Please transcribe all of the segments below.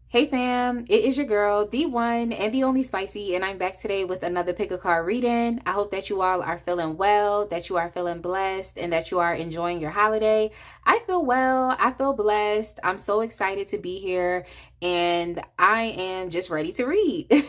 Hey fam, it is your girl, the one and the only Spicy, and I'm back today with another pick a card reading. I hope that you all are feeling well, that you are feeling blessed, and that you are enjoying your holiday. I feel well, I feel blessed. I'm so excited to be here, and I am just ready to read.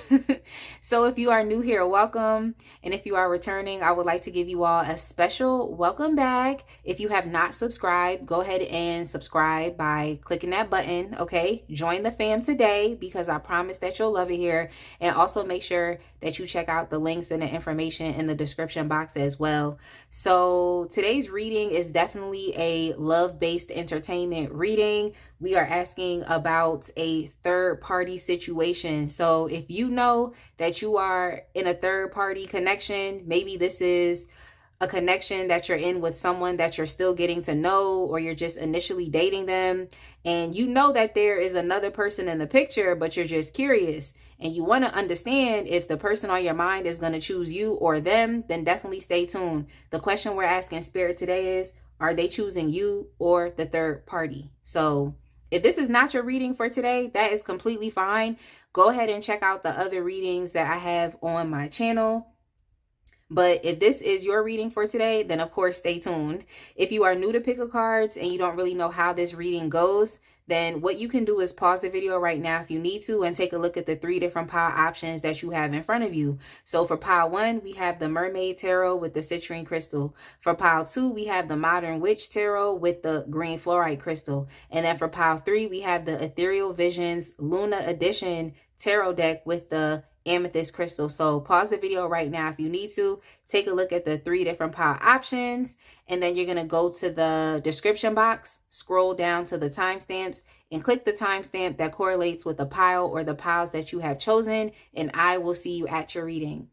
So if you are new here, welcome. And if you are returning, I would like to give you all a special welcome back. If you have not subscribed, go ahead and subscribe by clicking that button, okay? Join the fam today because I promise that you'll love it here. And also make sure that you check out the links and the information in the description box as well. So today's reading is definitely a love-based entertainment reading. We are asking about a third-party situation. So if you know that you are in a third-party connection, maybe this is a connection that you're in with someone that you're still getting to know, or you're just initially dating them, and you know that there is another person in the picture, but you're just curious and you want to understand if the person on your mind is going to choose you or them, then definitely stay tuned. The question we're asking Spirit today is, are they choosing you or the third party? So if this is not your reading for today, that is completely fine. Go ahead and check out the other readings that I have on my channel. But if this is your reading for today, then of course, stay tuned. If you are new to pick a cards and you don't really know how this reading goes, then what you can do is pause the video right now if you need to and take a look at the 3 different pile options that you have in front of you. So for pile 1, we have the Mermaid Tarot with the citrine crystal. For pile 2, we have the Modern Witch Tarot with the green fluorite crystal. And then for pile 3, we have the Ethereal Visions Luna Edition Tarot deck with the amethyst crystal. So pause the video right now if you need to. Take a look at the 3 different pile options, and then you're going to go to the description box, scroll down to the timestamps, and click the timestamp that correlates with the pile or the piles that you have chosen, and I will see you at your reading.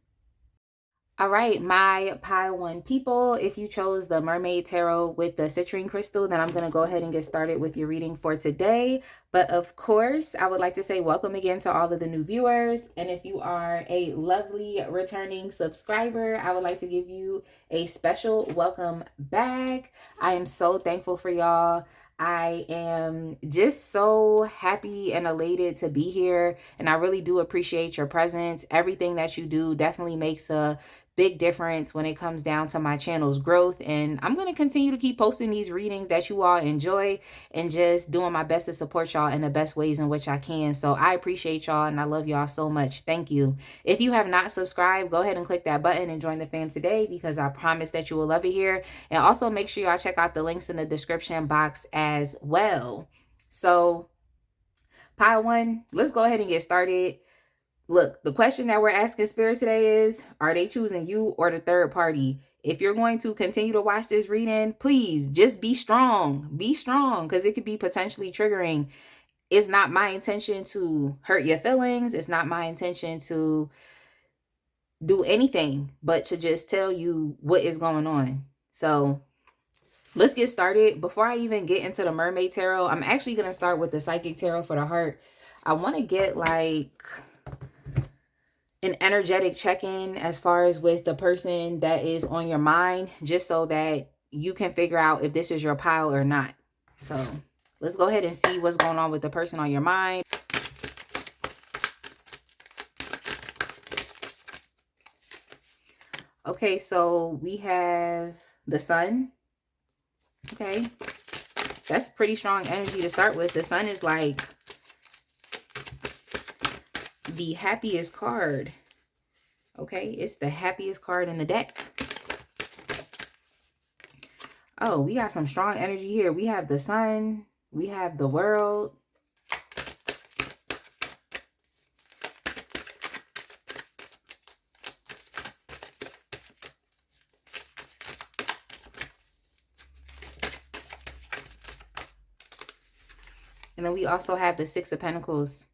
All right, my pile 1 people, if you chose the Mermaid Tarot with the citrine crystal, then I'm going to go ahead and get started with your reading for today. But of course, I would like to say welcome again to all of the new viewers. And if you are a lovely returning subscriber, I would like to give you a special welcome back. I am so thankful for y'all. I am just so happy and elated to be here, and I really do appreciate your presence. Everything that you do definitely makes a big difference when it comes down to my channel's growth, and I'm going to continue to keep posting these readings that you all enjoy and just doing my best to support y'all in the best ways in which I can. So I appreciate y'all and I love y'all so much. Thank you. If you have not subscribed, go ahead and click that button and join the fam today because I promise that you will love it here. And also make sure y'all check out the links in the description box as well. So pile 1, let's go ahead and get started. Look, the question that we're asking Spirit today is, are they choosing you or the third party? If you're going to continue to watch this reading, please just be strong. Be strong because it could be potentially triggering. It's not my intention to hurt your feelings. It's not my intention to do anything but to just tell you what is going on. So let's get started. Before I even get into the Mermaid Tarot, I'm actually going to start with the Psychic Tarot for the heart. I want to get like an energetic check-in as far as with the person that is on your mind, just so that you can figure out if this is your pile or not. So let's go ahead and see what's going on with the person on your mind. Okay, so we have the Sun. Okay, that's pretty strong energy to start with. The Sun is like the happiest card. Okay, it's the happiest card in the deck. Oh, we got some strong energy here. We have the Sun. We have the World. And then we also have the 6 of Pentacles.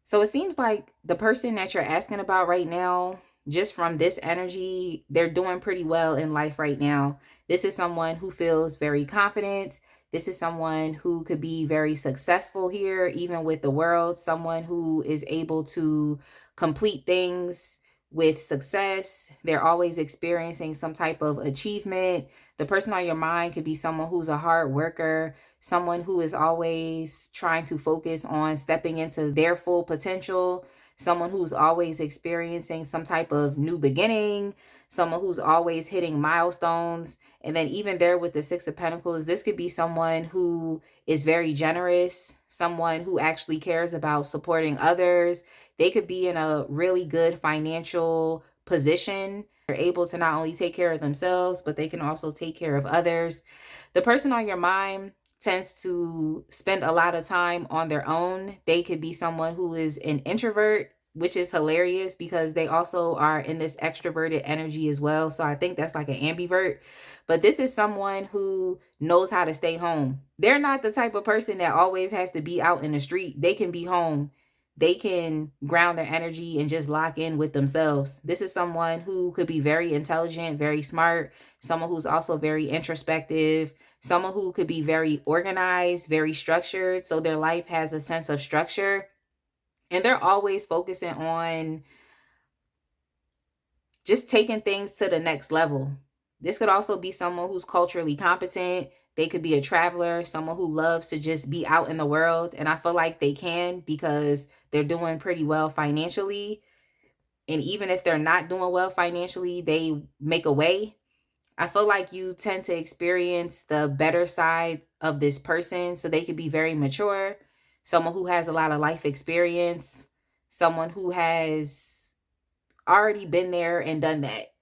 So it seems like the person that you're asking about right now, just from this energy, they're doing pretty well in life right now. This is someone who feels very confident. This is someone who could be very successful here, even with the World. Someone who is able to complete things with success. They're always experiencing some type of achievement. The person on your mind could be someone who's a hard worker, someone who is always trying to focus on stepping into their full potential, someone who's always experiencing some type of new beginning, someone who's always hitting milestones. And then even there with the Six of Pentacles, this could be someone who is very generous, someone who actually cares about supporting others. They could be in a really good financial position. They're able to not only take care of themselves, but they can also take care of others. The person on your mind tends to spend a lot of time on their own. They could be someone who is an introvert, which is hilarious because they also are in this extroverted energy as well. So I think that's like an ambivert. But this is someone who knows how to stay home. They're not the type of person that always has to be out in the street. They can be home. They can ground their energy and just lock in with themselves. This is someone who could be very intelligent, very smart, someone who's also very introspective, someone who could be very organized, very structured. So their life has a sense of structure. And they're always focusing on just taking things to the next level. This could also be someone who's culturally competent. They could be a traveler, someone who loves to just be out in the world. And I feel like they can because they're doing pretty well financially. And even if they're not doing well financially, they make a way. I feel like you tend to experience the better side of this person. So they could be very mature, someone who has a lot of life experience, someone who has already been there and done that.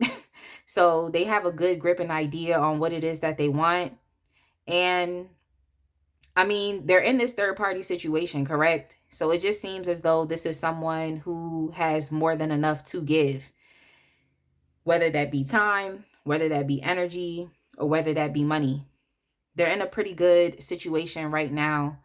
So they have a good grip and idea on what it is that they want. And I mean, they're in this third party situation, correct? So it just seems as though this is someone who has more than enough to give, whether that be time, whether that be energy, or whether that be money. They're in a pretty good situation right now.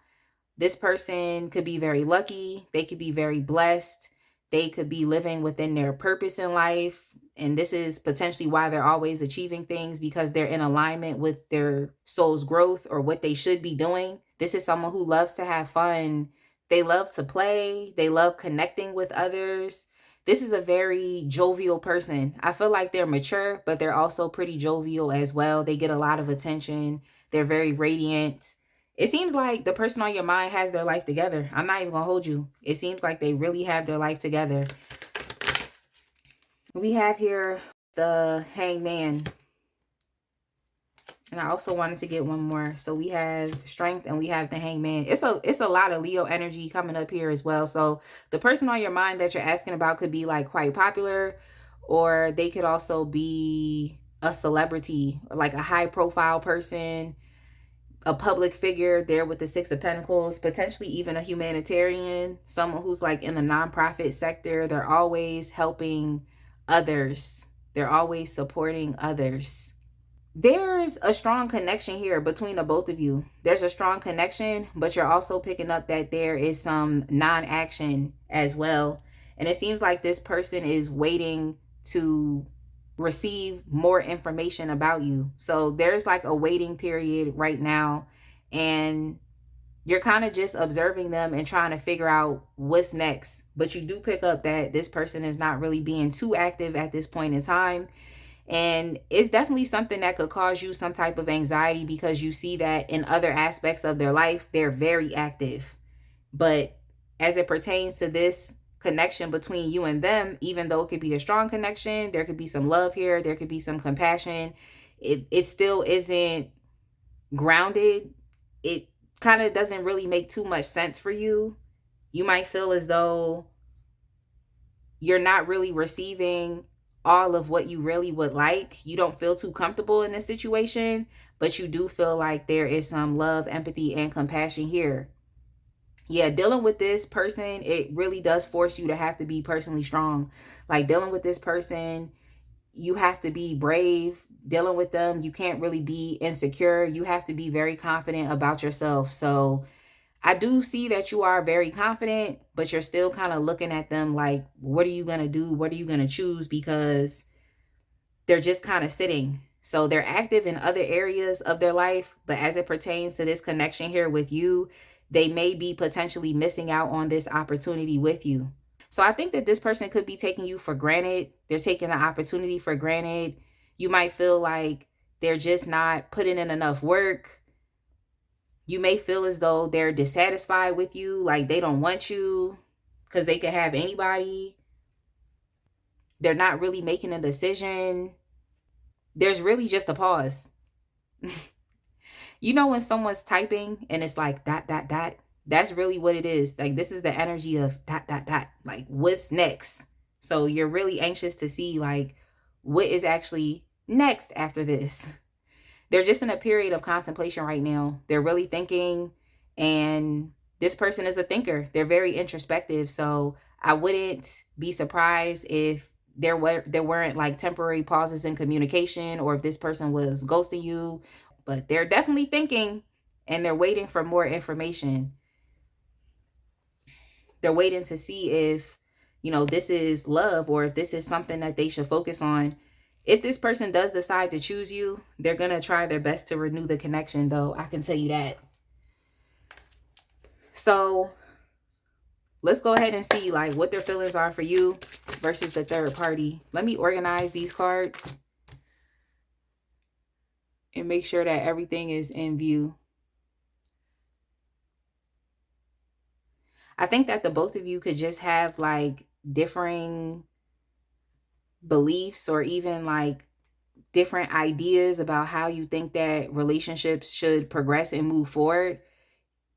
This person could be very lucky. They could be very blessed. They could be living within their purpose in life. And this is potentially why they're always achieving things, because they're in alignment with their soul's growth or what they should be doing. This is someone who loves to have fun. They love to play. They love connecting with others. This is a very jovial person. I feel like they're mature, but they're also pretty jovial as well. They get a lot of attention. They're very radiant. It seems like the person on your mind has their life together. I'm not even going to hold you. It seems like they really have their life together. We have here the Hangman. And I also wanted to get one more. So we have Strength and we have the Hangman. It's a lot of Leo energy coming up here as well. So the person on your mind that you're asking about could be like quite popular, or they could also be a celebrity, or like a high profile person, a public figure there with the Six of Pentacles, potentially even a humanitarian, someone who's like in the nonprofit sector. They're always helping others. They're always supporting others. There's a strong connection here between the both of you. There's a strong connection, but you're also picking up that there is some non-action as well. And it seems like this person is waiting to receive more information about you. So there's like a waiting period right now, and you're kind of just observing them and trying to figure out what's next. But you do pick up that this person is not really being too active at this point in time. And it's definitely something that could cause you some type of anxiety, because you see that in other aspects of their life, they're very active. But as it pertains to this connection between you and them, even though it could be a strong connection, there could be some love here, there could be some compassion, it still isn't grounded. It kind of doesn't really make too much sense for you. You might feel as though you're not really receiving all of what you really would like. You don't feel too comfortable in this situation, but you do feel like there is some love, empathy, and compassion here. Yeah, dealing with this person, it really does force you to have to be personally strong. Like dealing with this person, you have to be brave. Dealing with them, you can't really be insecure. You have to be very confident about yourself. So I do see that you are very confident, but you're still kind of looking at them like, what are you going to do? What are you going to choose? Because they're just kind of sitting. So they're active in other areas of their life, but as it pertains to this connection here with you, they may be potentially missing out on this opportunity with you. So I think that this person could be taking you for granted. They're taking the opportunity for granted. You might feel like they're just not putting in enough work. You may feel as though they're dissatisfied with you, like they don't want you because they can have anybody. They're not really making a decision. There's really just a pause. You know when someone's typing and it's like dot dot dot, that's really what it is. Like this is the energy of dot dot dot. Like what's next? So you're really anxious to see like what is actually next after this. They're just in a period of contemplation right now. They're really thinking, and this person is a thinker. They're very introspective. So I wouldn't be surprised if there weren't like temporary pauses in communication, or if this person was ghosting you, but they're definitely thinking and they're waiting for more information. They're waiting to see if, this is love or if this is something that they should focus on. If this person does decide to choose you, they're going to try their best to renew the connection, though. I can tell you that. So let's go ahead and see like what their feelings are for you versus the third party. Let me organize these cards and make sure that everything is in view. I think that the both of you could just have like differing beliefs or even like different ideas about how you think that relationships should progress and move forward.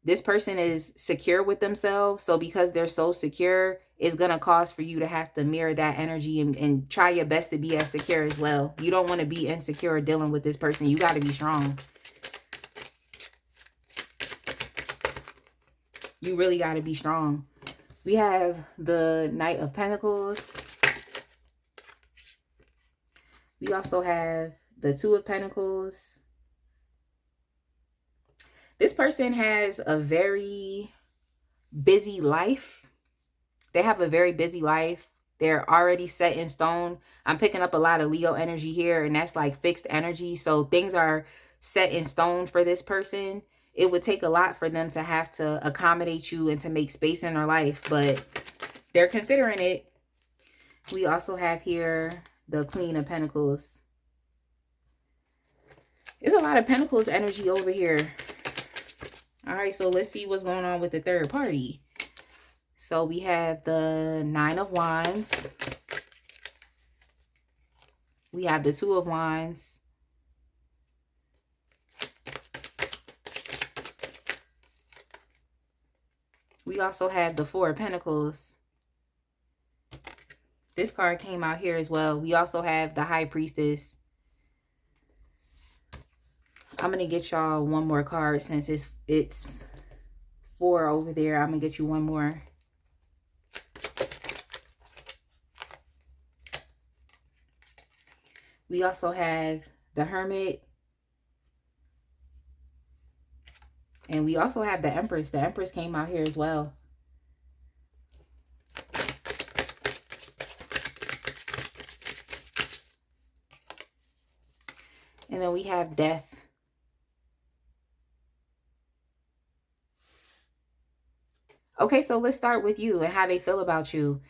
This person is secure with themselves. So because they're so secure, it's going to cause for you to have to mirror that energy and try your best to be as secure as well. You don't want to be insecure dealing with this person. You got to be strong. You really got to be strong. We have the Knight of Pentacles. We also have the Two of Pentacles. This person has a very busy life. They have a very busy life. They're already set in stone. I'm picking up a lot of Leo energy here, and that's like fixed energy. So things are set in stone for this person. It would take a lot for them to have to accommodate you and to make space in their life, but they're considering it. We also have here the Queen of Pentacles. There's a lot of Pentacles energy over here. All right, so let's see what's going on with the third party. So we have the Nine of Wands. We have the Two of Wands. We also have the Four of Pentacles. This card came out here as well. We also have the High Priestess. I'm going to get y'all one more card since it's 4 over there. I'm going to get you one more. We also have the Hermit. And we also have the Empress. The Empress came out here as well. And then we have Death. Okay, so let's start with you and how they feel about you.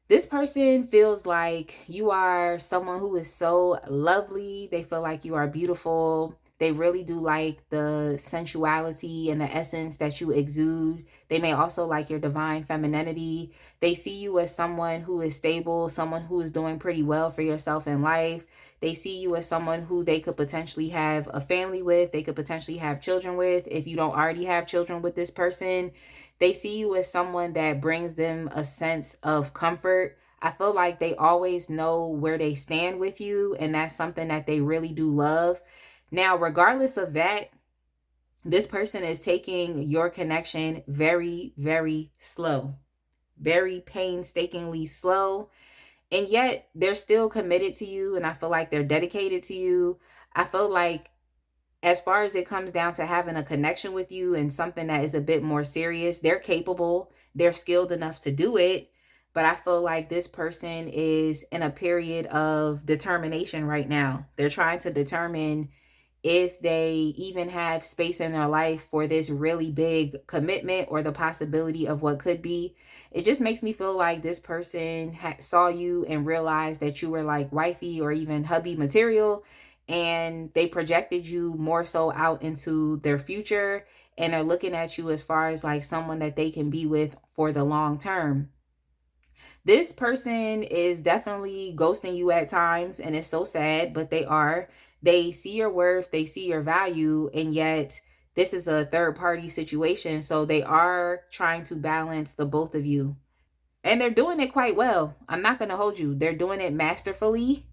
This person feels like you are someone who is so lovely. They feel like you are beautiful. They really do like the sensuality and the essence that you exude. They may also like your divine femininity. They see you as someone who is stable, someone who is doing pretty well for yourself in life. They see you as someone who they could potentially have a family with. They could potentially have children with if you don't already have children with this person. They see you as someone that brings them a sense of comfort. I feel like they always know where they stand with you, and that's something that they really do love. Now, regardless of that, this person is taking your connection very, very slow, very painstakingly slow. And yet they're still committed to you. And I feel like they're dedicated to you. I feel like as far as it comes down to having a connection with you and something that is a bit more serious, they're capable, they're skilled enough to do it. But I feel like this person is in a period of determination right now. They're trying to determine if they even have space in their life for this really big commitment or the possibility of what could be. It just makes me feel like this person saw you and realized that you were like wifey or even hubby material, and they projected you more so out into their future, and are looking at you as far as like someone that they can be with for the long term. This person is definitely ghosting you at times, and it's so sad, but they are. They see your worth, they see your value, and yet this is a third party situation. So they are trying to balance the both of you. And they're doing it quite well. I'm not going to hold you. They're doing it masterfully.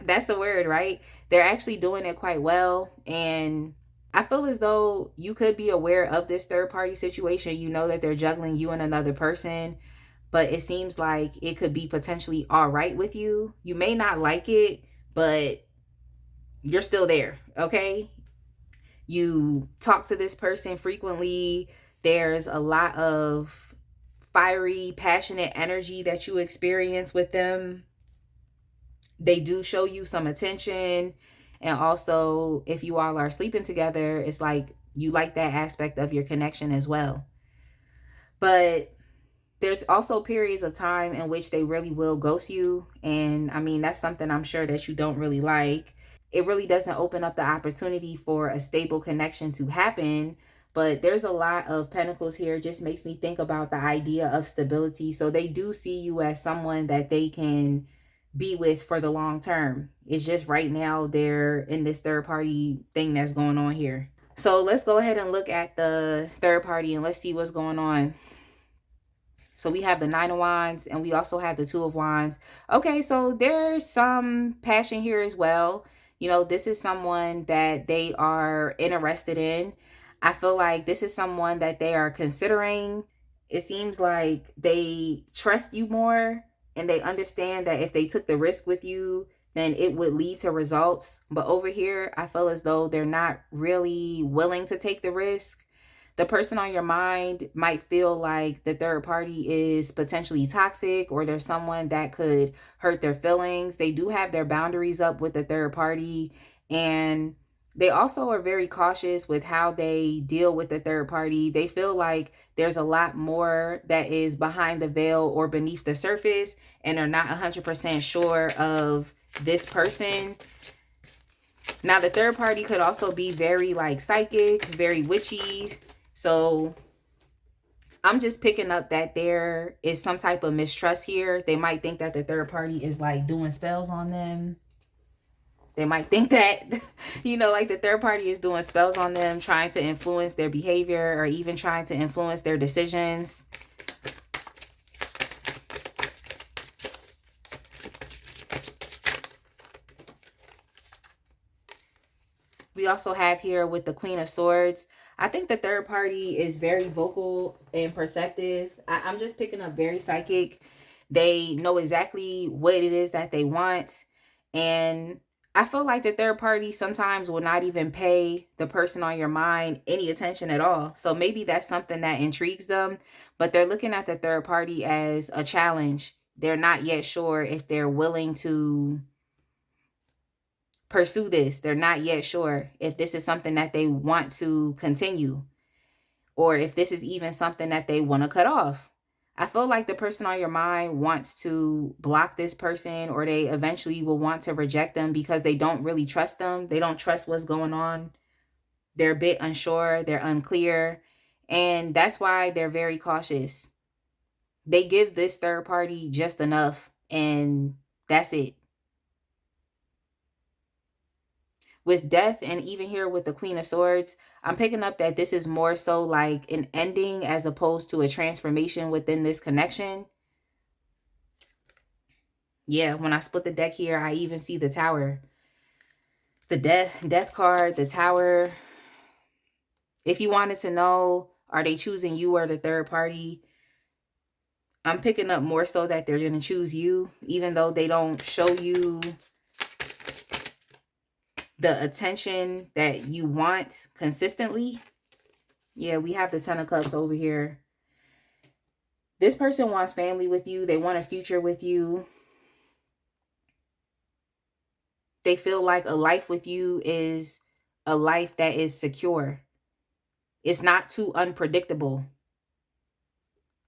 That's the word, right? They're actually doing it quite well. And I feel as though you could be aware of this third party situation. You know that they're juggling you and another person, but it seems like it could be potentially all right with you. You may not like it, but you're still there, okay? You talk to this person frequently. There's a lot of fiery, passionate energy that you experience with them. They do show you some attention. And also, if you all are sleeping together, it's like you like that aspect of your connection as well. But there's also periods of time in which they really will ghost you. And I mean, that's something I'm sure that you don't really like. It really doesn't open up the opportunity for a stable connection to happen. But there's a lot of pentacles here. Just makes me think about the idea of stability. So they do see you as someone that they can be with for the long term. It's just right now they're in this third party thing that's going on here. So let's go ahead and look at the third party and let's see what's going on. So we have the Nine of Wands and we also have the Two of Wands. Okay, so there's some passion here as well. You know, this is someone that they are interested in. I feel like this is someone that they are considering. It seems like they trust you more and they understand that if they took the risk with you, then it would lead to results. But over here, I feel as though they're not really willing to take the risk. The person on your mind might feel like the third party is potentially toxic, or there's someone that could hurt their feelings. They do have their boundaries up with the third party, and they also are very cautious with how they deal with the third party. They feel like there's a lot more that is behind the veil or beneath the surface, and are not 100% sure of this person. Now, the third party could also be very like psychic, very witchy. So I'm just picking up that there is some type of mistrust here. They might think that the third party is like doing spells on them. They might think that, you know, like the third party is doing spells on them, trying to influence their behavior or even trying to influence their decisions. We also have here with the Queen of Swords. I think the third party is very vocal and perceptive. I'm just picking up very psychic. They know exactly what it is that they want. And I feel like the third party sometimes will not even pay the person on your mind any attention at all. So maybe that's something that intrigues them. But they're looking at the third party as a challenge. They're not yet sure if they're willing to pursue this. They're not yet sure if this is something that they want to continue, or if this is even something that they want to cut off. I feel like the person on your mind wants to block this person, or they eventually will want to reject them because they don't really trust them. They don't trust what's going on. They're a bit unsure. They're unclear. And that's why they're very cautious. They give this third party just enough, and that's it. With death, and even here with the Queen of Swords, I'm picking up that this is more so like an ending as opposed to a transformation within this connection. Yeah, when I split the deck here, I even see the Tower. The death card, the Tower. If you wanted to know, are they choosing you or the third party? I'm picking up more so that they're going to choose you, even though they don't show you the attention that you want consistently. Yeah, we have the Ten of Cups over here. This person wants family with you. They want a future with you. They feel like a life with you is a life that is secure. It's not too unpredictable.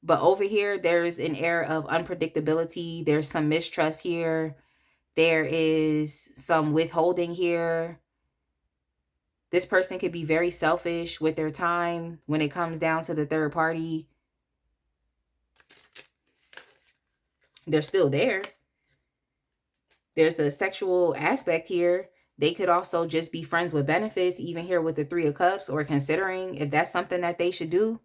But over here, there's an air of unpredictability. There's some mistrust here. There is some withholding here. This person could be very selfish with their time when it comes down to the third party. They're still there. There's a sexual aspect here. They could also just be friends with benefits, even here with the Three of Cups, or considering if that's something that they should do.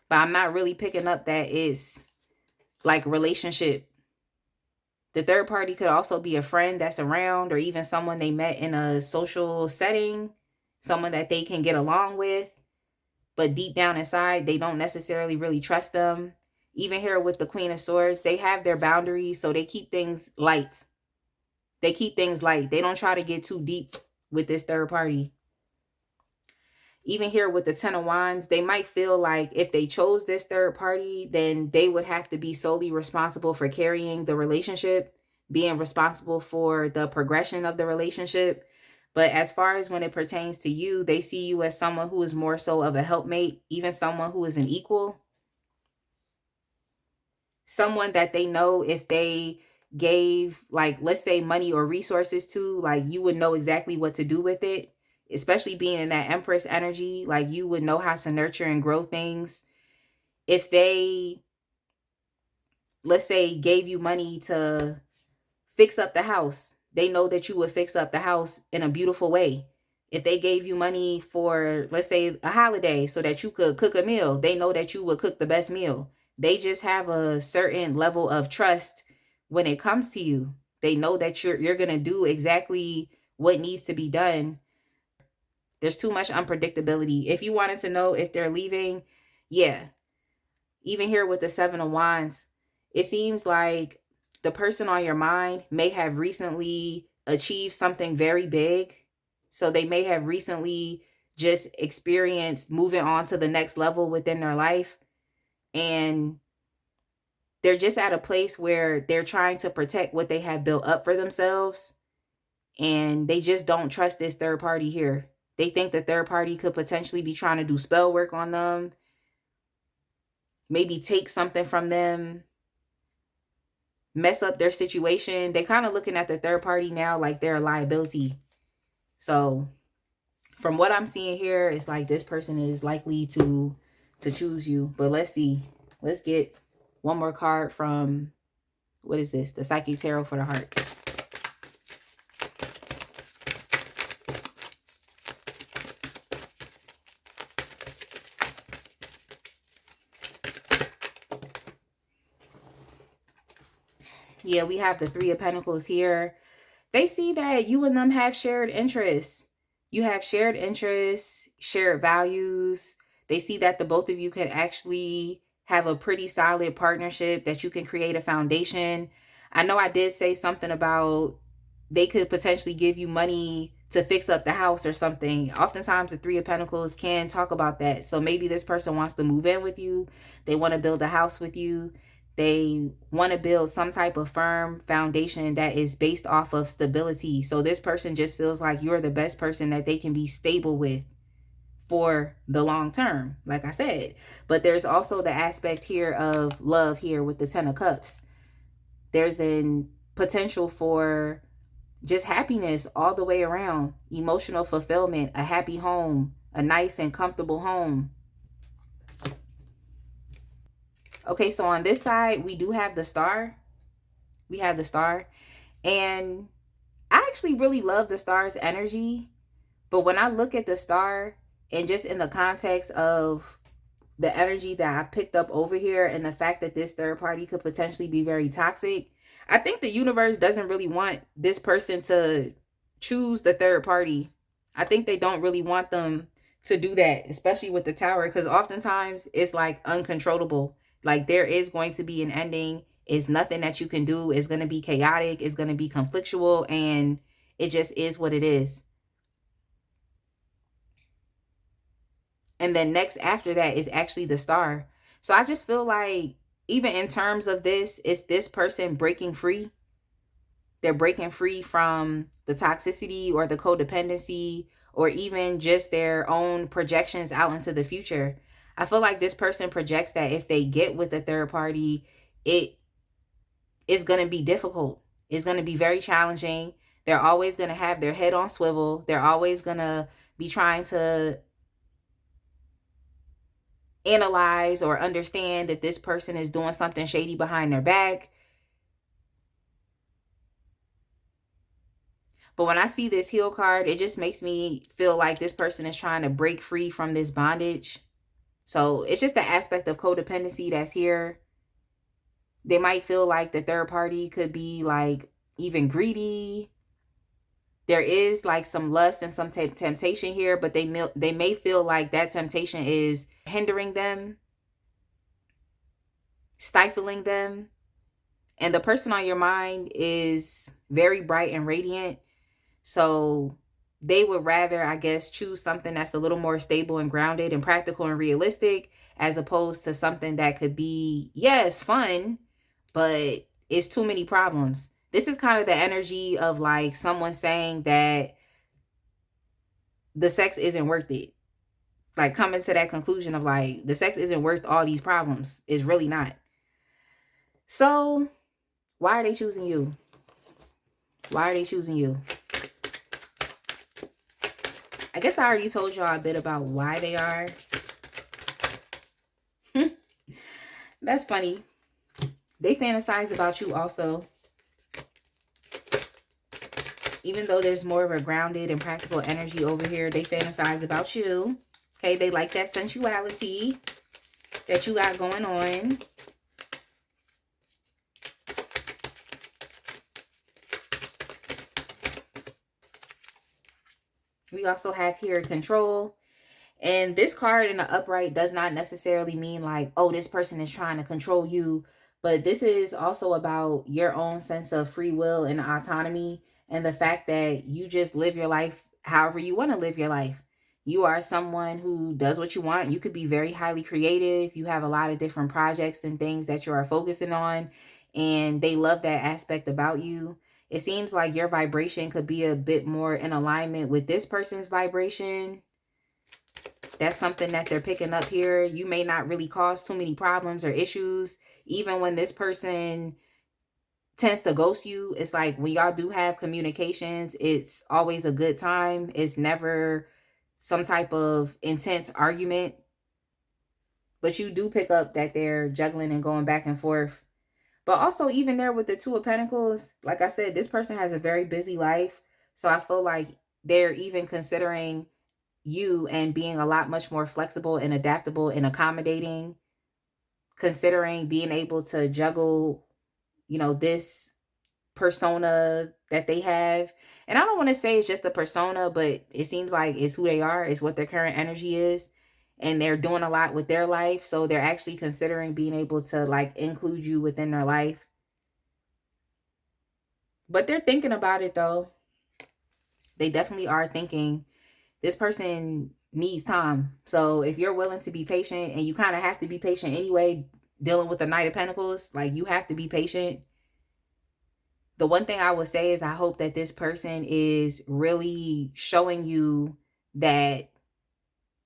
But I'm not really picking up that it's like relationship. The third party could also be a friend that's around, or even someone they met in a social setting, someone that they can get along with. But deep down inside, they don't necessarily really trust them. Even here with the Queen of Swords, they have their boundaries, so they keep things light. They keep things light. They don't try to get too deep with this third party. Even here with the Ten of Wands, they might feel like if they chose this third party, then they would have to be solely responsible for carrying the relationship, being responsible for the progression of the relationship. But as far as when it pertains to you, they see you as someone who is more so of a helpmate, even someone who is an equal. Someone that they know if they gave, like, let's say money or resources to, like, you would know exactly what to do with it. Especially being in that Empress energy, like, you would know how to nurture and grow things. If they, let's say, gave you money to fix up the house, they know that you would fix up the house in a beautiful way. If they gave you money for, let's say, a holiday so that you could cook a meal, they know that you would cook the best meal. They just have a certain level of trust when it comes to you. They know that you're going to do exactly what needs to be done. There's too much unpredictability. If you wanted to know if they're leaving, yeah. Even here with the Seven of Wands, it seems like the person on your mind may have recently achieved something very big. So they may have recently just experienced moving on to the next level within their life. And they're just at a place where they're trying to protect what they have built up for themselves. And they just don't trust this third party here. They think the third party could potentially be trying to do spell work on them, maybe take something from them, mess up their situation. They kind of looking at the third party now like they're a liability. So from what I'm seeing here, it's like this person is likely to choose you. But let's see. Let's get one more card from, what is this? The Psychic Tarot for the Heart. Yeah, we have the Three of Pentacles here. They see that you and them have shared interests. You have shared interests, shared values. They see that the both of you could actually have a pretty solid partnership, that you can create a foundation. I know I did say something about they could potentially give you money to fix up the house or something. Oftentimes the Three of Pentacles can talk about that. So maybe this person wants to move in with you. They want to build a house with you. They want to build some type of firm foundation that is based off of stability. So this person just feels like you're the best person that they can be stable with for the long term, like I said. But there's also the aspect here of love here with the Ten of Cups. There's a potential for just happiness all the way around, emotional fulfillment, a happy home, a nice and comfortable home. Okay, so on this side, we do have the Star. We have the Star. And I actually really love the Star's energy. But when I look at the Star, and just in the context of the energy that I picked up over here, and the fact that this third party could potentially be very toxic, I think the universe doesn't really want this person to choose the third party. I think they don't really want them to do that, especially with the Tower, because oftentimes it's like uncontrollable. Like there is going to be an ending. It's nothing that you can do. It's going to be chaotic. It's going to be conflictual, and it just is what it is. And then next after that is actually the Star. So I just feel like even in terms of this, it's this person breaking free. They're breaking free from the toxicity or the codependency or even just their own projections out into the future. I feel like this person projects that if they get with a third party, it is going to be difficult. It's going to be very challenging. They're always going to have their head on swivel. They're always going to be trying to analyze or understand if this person is doing something shady behind their back. But when I see this heal card, it just makes me feel like this person is trying to break free from this bondage. So it's just the aspect of codependency that's here. They might feel like the third party could be like even greedy. There is like some lust and some temptation here, but they may feel like that temptation is hindering them, stifling them. And the person on your mind is very bright and radiant. So they would rather, I guess, choose something that's a little more stable and grounded and practical and realistic, as opposed to something that could be, yes, fun, but it's too many problems. This is kind of the energy of like someone saying that the sex isn't worth it. Like coming to that conclusion of like the sex isn't worth all these problems. It's really not. So why are they choosing you? Why are they choosing you? I guess I already told y'all a bit about why they are. That's funny. They fantasize about you also. Even though there's more of a grounded and practical energy over here, they fantasize about you. Okay, they like that sensuality that you got going on. We also have here control. And this card in the upright does not necessarily mean like, oh, this person is trying to control you. But this is also about your own sense of free will and autonomy, and the fact that you just live your life however you want to live your life. You are someone who does what you want. You could be very highly creative. You have a lot of different projects and things that you are focusing on, and they love that aspect about you. It seems like your vibration could be a bit more in alignment with this person's vibration. That's something that they're picking up here. You may not really cause too many problems or issues. Even when this person tends to ghost you, it's like when y'all do have communications, it's always a good time. It's never some type of intense argument. But you do pick up that they're juggling and going back and forth. But also even there with the Two of Pentacles, like I said, this person has a very busy life. So I feel like they're even considering you and being a lot much more flexible and adaptable and accommodating, considering being able to juggle, you know, this persona that they have. And I don't want to say it's just a persona, but it seems like it's who they are, it's what their current energy is. And they're doing a lot with their life. So they're actually considering being able to like include you within their life. But they're thinking about it though. They definitely are thinking. This person needs time. So if you're willing to be patient, and you kind of have to be patient anyway, dealing with the Knight of Pentacles, like you have to be patient. The one thing I would say is I hope that this person is really showing you that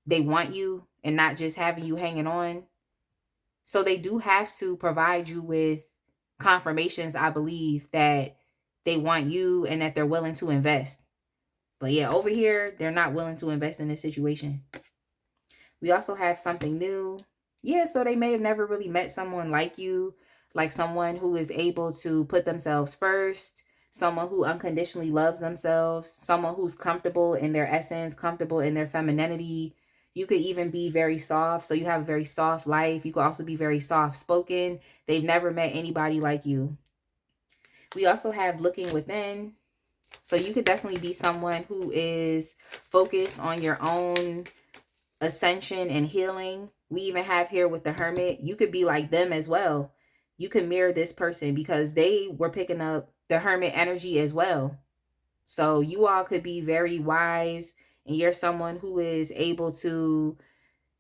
they want you and not just having you hanging on. So they do have to provide you with confirmations, I believe, that they want you and that they're willing to invest. But yeah, over here, they're not willing to invest in this situation. We also have something new. Yeah, so they may have never really met someone like you, like someone who is able to put themselves first, someone who unconditionally loves themselves, someone who's comfortable in their essence, comfortable in their femininity. You could even be very soft, so you have a very soft life. You could also be very soft-spoken. They've never met anybody like you. We also have looking within. So you could definitely be someone who is focused on your own ascension and healing. We even have here with the Hermit, you could be like them as well. You can mirror this person because they were picking up the Hermit energy as well. So you all could be very wise, and you're someone who is able to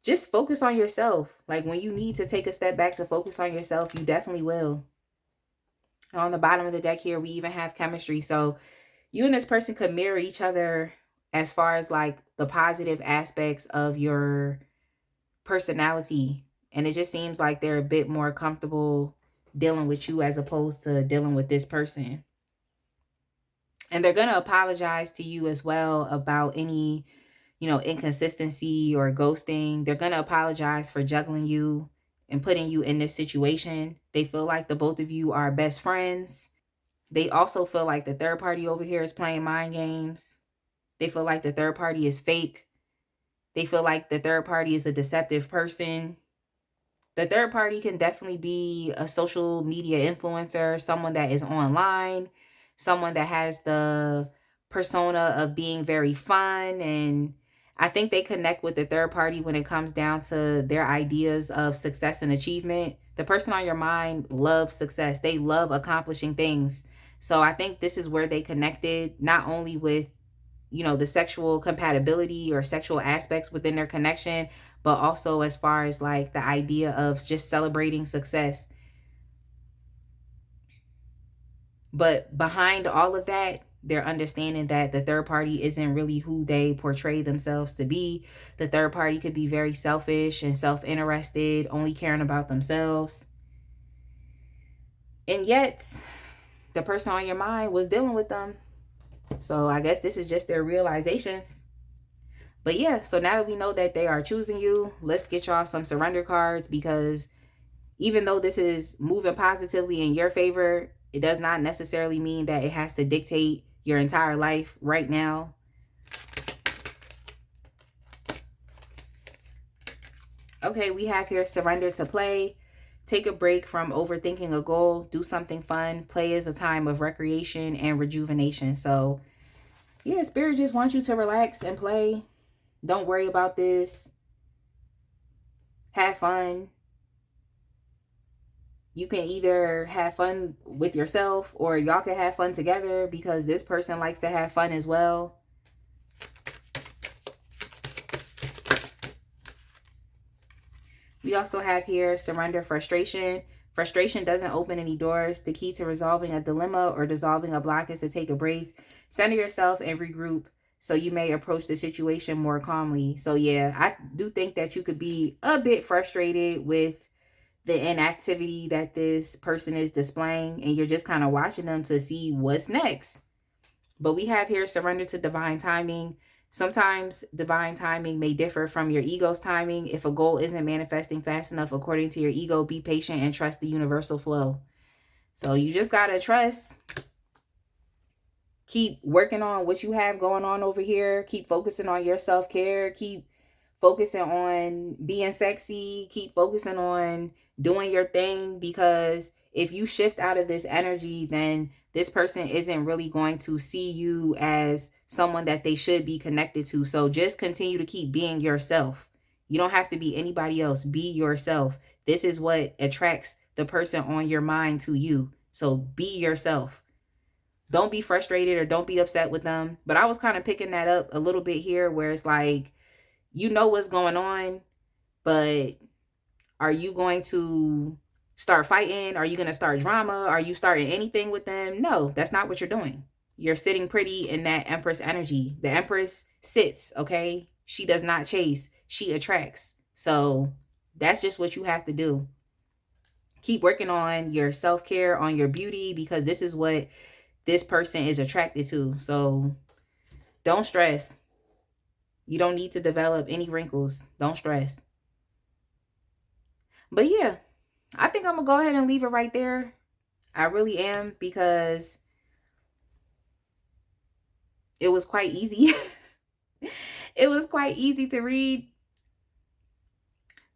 just focus on yourself. Like when you need to take a step back to focus on yourself, you definitely will. On the bottom of the deck here, we even have chemistry. So you and this person could mirror each other as far as like the positive aspects of your personality. And it just seems like they're a bit more comfortable dealing with you as opposed to dealing with this person. And they're going to apologize to you as well about any, inconsistency or ghosting. They're going to apologize for juggling you and putting you in this situation. They feel like the both of you are best friends. They also feel like the third party over here is playing mind games. They feel like the third party is fake. They feel like the third party is a deceptive person. The third party can definitely be a social media influencer, someone that is online, someone that has the persona of being very fun. And I think they connect with the third party when it comes down to their ideas of success and achievement. The person on your mind loves success. They love accomplishing things. So I think this is where they connected, not only with the sexual compatibility or sexual aspects within their connection, but also as far as like the idea of just celebrating success. But behind all of that, they're understanding that the third party isn't really who they portray themselves to be. The third party could be very selfish and self-interested, only caring about themselves. And yet, the person on your mind was dealing with them. So I guess this is just their realizations. But yeah, so now that we know that they are choosing you, let's get y'all some surrender cards, because even though this is moving positively in your favor, it does not necessarily mean that it has to dictate your entire life right now. Okay, we have here surrender to play. Take a break from overthinking a goal. Do something fun. Play is a time of recreation and rejuvenation. So yeah, Spirit just wants you to relax and play. Don't worry about this. Have fun. You can either have fun with yourself or y'all can have fun together, because this person likes to have fun as well. We also have here surrender frustration. Frustration doesn't open any doors. The key to resolving a dilemma or dissolving a block is to take a break, center yourself, and regroup, so you may approach the situation more calmly. So yeah, I do think that you could be a bit frustrated with the inactivity that this person is displaying, and you're just kind of watching them to see what's next. But we have here surrender to divine timing. Sometimes divine timing may differ from your ego's timing. If a goal isn't manifesting fast enough according to your ego, be patient and trust the universal flow. So you just got to trust. Keep working on what you have going on over here. Keep focusing on your self-care. Keep focusing on being sexy. Keep focusing on doing your thing, because if you shift out of this energy, then this person isn't really going to see you as someone that they should be connected to. So just continue to keep being yourself. You don't have to be anybody else. Be yourself. This is what attracts the person on your mind to you. So be yourself. Don't be frustrated or don't be upset with them. But I was kind of picking that up a little bit here, where it's like, you know what's going on, but are you going to start fighting? Are you going to start drama? Are you starting anything with them? No, that's not what you're doing. You're sitting pretty in that Empress energy. The Empress sits, okay? She does not chase. She attracts. So that's just what you have to do. Keep working on your self-care, on your beauty, because this is what this person is attracted to. So don't stress. You don't need to develop any wrinkles. Don't stress. But yeah, I think I'm going to go ahead and leave it right there. I really am, because it was quite easy. It was quite easy to read.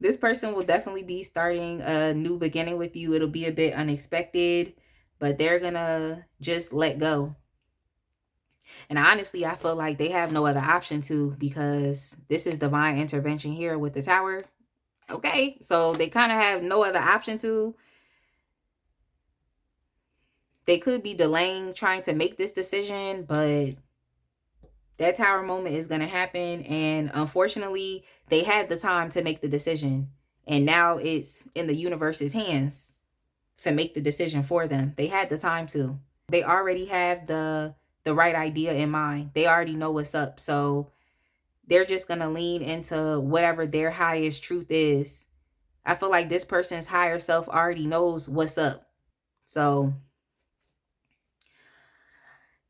This person will definitely be starting a new beginning with you. It'll be a bit unexpected, but they're going to just let go. And honestly, I feel like they have no other option to, because this is divine intervention here with the Tower. Okay, so they kind of have no other option to. They could be delaying trying to make this decision, but that Tower moment is going to happen. And unfortunately, they had the time to make the decision. And now it's in the universe's hands. to make the decision for them. They had the time to. They already have the right idea in mind. They already know what's up. So they're just going to lean into whatever their highest truth is. I feel like this person's higher self already knows what's up. So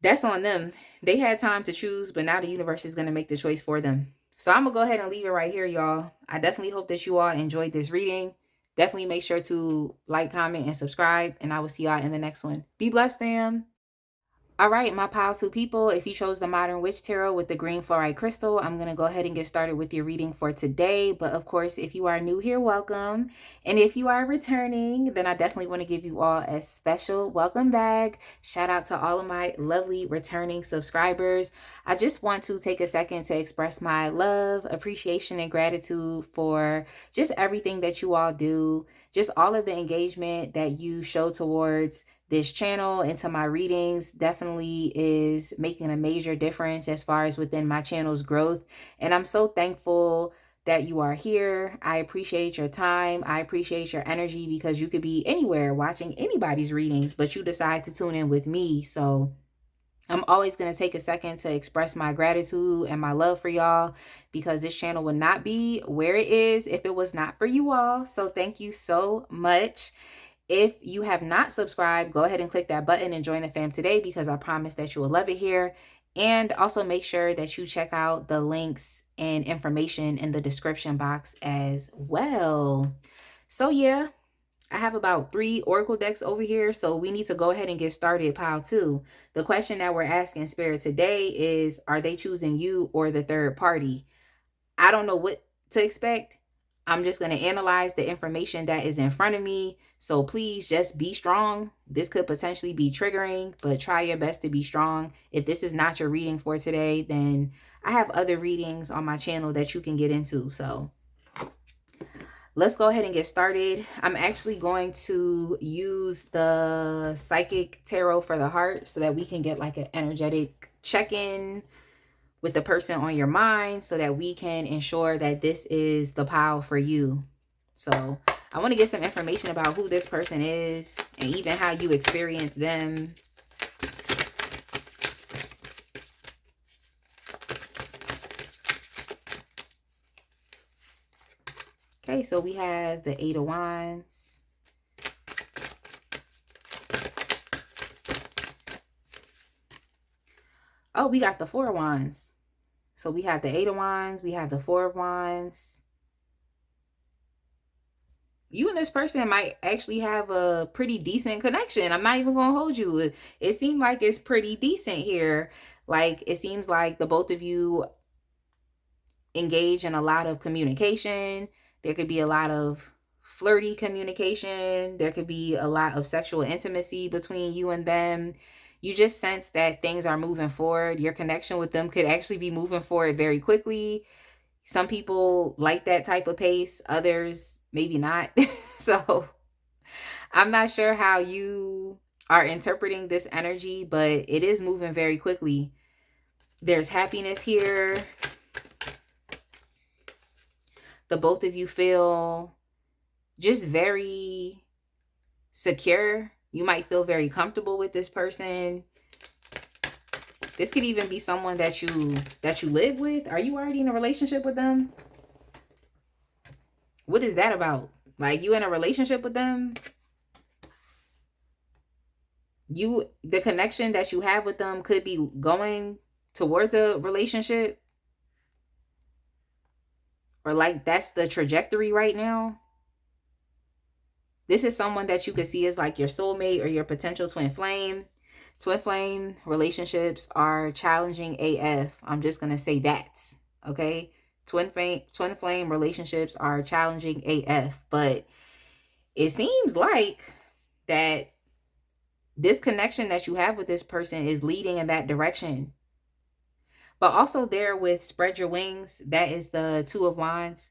that's on them. They had time to choose, but now the universe is going to make the choice for them. So I'm going to go ahead and leave it right here, y'all. I definitely hope that you all enjoyed this reading. Definitely make sure to like, comment, and subscribe. And I will see y'all in the next one. Be blessed, fam. All right, my powerful people, if you chose the Modern Witch Tarot with the green fluorite crystal, I'm going to go ahead and get started with your reading for today. But of course, if you are new here, welcome. And if you are returning, then I definitely want to give you all a special welcome back. Shout out to all of my lovely returning subscribers. I just want to take a second to express my love, appreciation, and gratitude for just everything that you all do, just all of the engagement that you show towards this channel into my readings. Definitely is making a major difference as far as within my channel's growth. And I'm so thankful that you are here. I appreciate your time. I appreciate your energy, because you could be anywhere watching anybody's readings, but you decide to tune in with me. So I'm always going to take a second to express my gratitude and my love for y'all, because this channel would not be where it is if it was not for you all. So thank you so much. If you have not subscribed, go ahead and click that button and join the fam today, because I promise that you will love it here. And also make sure that you check out the links and information in the description box as well. So yeah, I have about 3 oracle decks over here, so we need to go ahead and get started, pile 2. The question that we're asking Spirit today is, are they choosing you or the third party? I don't know what to expect. I'm just going to analyze the information that is in front of me. So please just be strong. This could potentially be triggering, but try your best to be strong. If this is not your reading for today, then I have other readings on my channel that you can get into. So let's go ahead and get started. I'm actually going to use the Psychic Tarot for the Heart so that we can get like an energetic check-in with the person on your mind, so that we can ensure that this is the pile for you. So I want to get some information about who this person is and even how you experience them. Okay, so we have the 8 of Wands. Oh, we got the 4 of Wands. So we have the 8 of Wands, we have the 4 of Wands. You and this person might actually have a pretty decent connection. I'm not even going to hold you. It seems like it's pretty decent here. Like, it seems like the both of you engage in a lot of communication. There could be a lot of flirty communication. There could be a lot of sexual intimacy between you and them. You just sense that things are moving forward. Your connection with them could actually be moving forward very quickly. Some people like that type of pace, others maybe not. So I'm not sure how you are interpreting this energy, but it is moving very quickly. There's happiness here. The both of you feel just very secure. You might feel very comfortable with this person. This could even be someone that you live with. Are you already in a relationship with them? What is that about? Like, you in a relationship with them? The connection that you have with them could be going towards a relationship. Or like that's the trajectory right now. This is someone that you could see as like your soulmate or your potential twin flame. Twin flame relationships are challenging AF. I'm just going to say that. Okay. Twin flame relationships are challenging AF. But it seems like that this connection that you have with this person is leading in that direction. But also there with spread your wings, that is the 2 of Wands.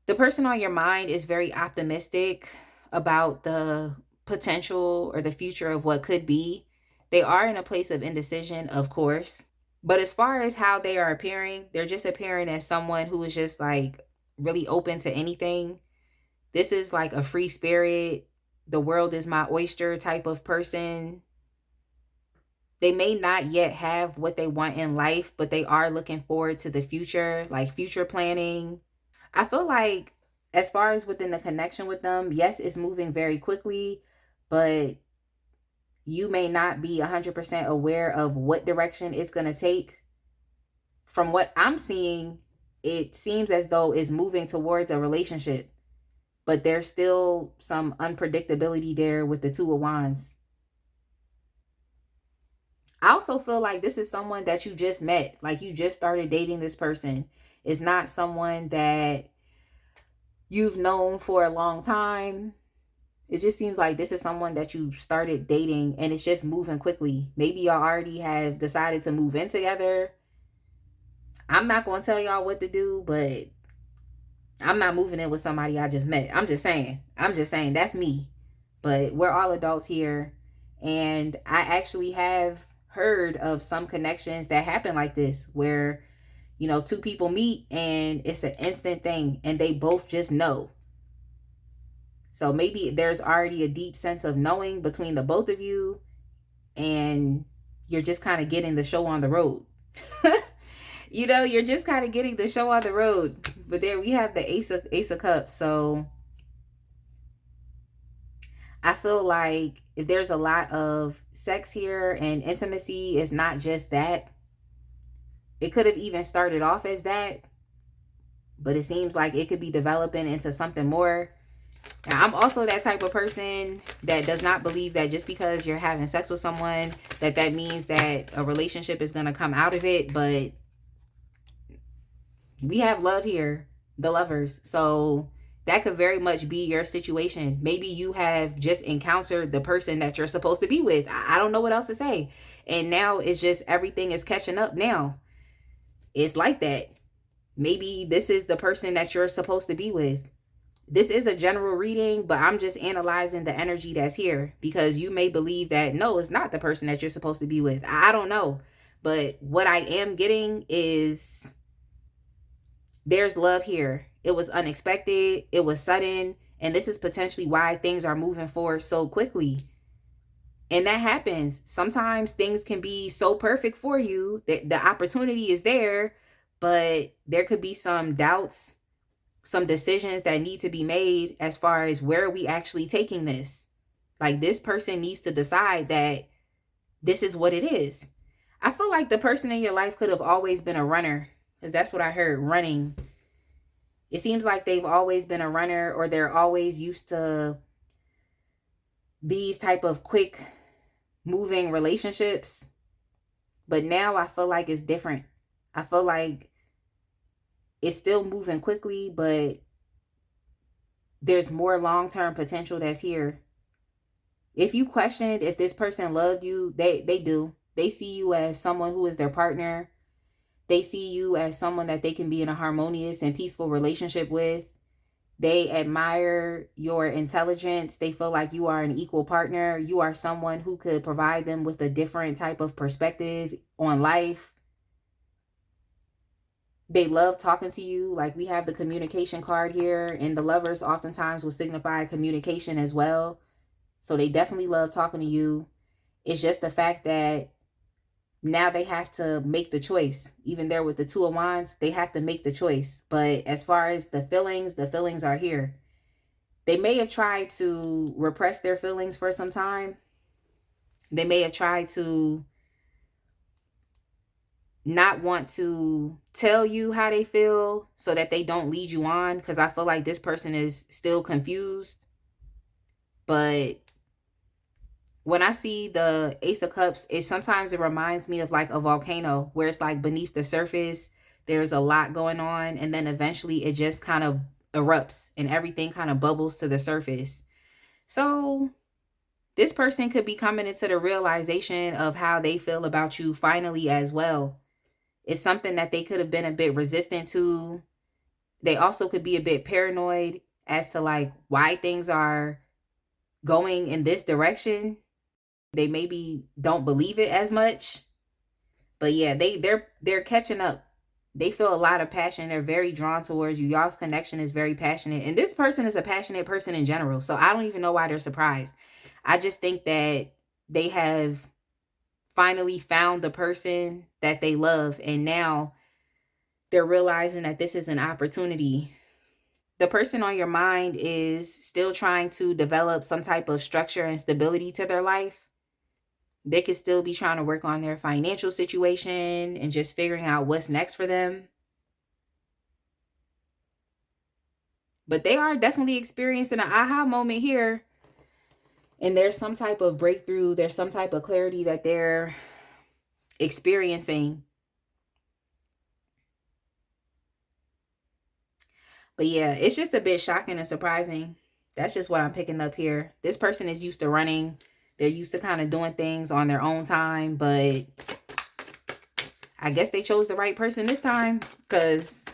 The person on your mind is very optimistic about the potential or the future of what could be. They are in a place of indecision, of course. But as far as how they are appearing, they're just appearing as someone who is just like really open to anything. This is like a free spirit. the world is my oyster type of person. They may not yet have what they want in life, but they are looking forward to the future, like future planning. I feel like, as far as within the connection with them, yes, it's moving very quickly, but you may not be 100% aware of what direction it's going to take. From what I'm seeing, it seems as though it's moving towards a relationship, but there's still some unpredictability there with the Two of Wands. I also feel like this is someone that you just met, like you just started dating this person. It's not someone that you've known for a long time. It just seems like this is someone that you started dating and it's just moving quickly. Maybe y'all already have decided to move in together. I'm not going to tell y'all what to do, but I'm not moving in with somebody I just met. I'm just saying. That's me. But we're all adults here. And I actually have heard of some connections that happen like this, where, you know, two people meet and it's an instant thing and they both just know. So maybe there's already a deep sense of knowing between the both of you, and you're just kind of getting the show on the road. You know, you're just kind of getting the show on the road. But there we have the Ace of Cups. So I feel like if there's a lot of sex here and intimacy, it's not just that. It could have even started off as that, but it seems like it could be developing into something more. Now, I'm also that type of person that does not believe that just because you're having sex with someone, that means that a relationship is going to come out of it. But we have love here, the Lovers. So that could very much be your situation. Maybe you have just encountered the person that you're supposed to be with. I don't know what else to say. And now it's just everything is catching up now. It's like that. Maybe this is the person that you're supposed to be with. This is a general reading, but I'm just analyzing the energy that's here, because you may believe that no, it's not the person that you're supposed to be with. I don't know. But what I am getting is there's love here. It was unexpected. It was sudden. And this is potentially why things are moving forward so quickly. And that happens. Sometimes things can be so perfect for you that the opportunity is there, but there could be some doubts, some decisions that need to be made as far as where are we actually taking this. Like, this person needs to decide that this is what it is. I feel like the person in your life could have always been a runner, because that's what I heard, running. It seems like they've always been a runner, or they're always used to these type of quick moving relationships. But now I feel like it's different. I feel like it's still moving quickly, but there's more long-term potential that's here. If you questioned if this person loved you, they do. They see you as someone who is their partner. They see you as someone that they can be in a harmonious and peaceful relationship with. They admire your intelligence. They feel like you are an equal partner. You are someone who could provide them with a different type of perspective on life. They love talking to you. Like, we have the communication card here, and the Lovers oftentimes will signify communication as well. So they definitely love talking to you. It's just the fact that now they have to make the choice. Even there with the Two of Wands, they have to make the choice. But as far as the feelings are here. They may have tried to repress their feelings for some time. They may have tried to not want to tell you how they feel so that they don't lead you on, because I feel like this person is still confused. But when I see the Ace of Cups, it reminds me of like a volcano, where it's like beneath the surface, there's a lot going on, and then eventually it just kind of erupts and everything kind of bubbles to the surface. So this person could be coming into the realization of how they feel about you finally as well. It's something that they could have been a bit resistant to. They also could be a bit paranoid as to like why things are going in this direction. They maybe don't believe it as much. But yeah, they're catching up. They feel a lot of passion. They're very drawn towards you. Y'all's connection is very passionate. And this person is a passionate person in general. So I don't even know why they're surprised. I just think that they have finally found the person that they love. And now they're realizing that this is an opportunity. The person on your mind is still trying to develop some type of structure and stability to their life. They could still be trying to work on their financial situation and just figuring out what's next for them. But they are definitely experiencing an aha moment here. And there's some type of breakthrough. There's some type of clarity that they're experiencing. But yeah, it's just a bit shocking and surprising. That's just what I'm picking up here. This person is used to running. They're used to kind of doing things on their own time. But I guess they chose the right person this time because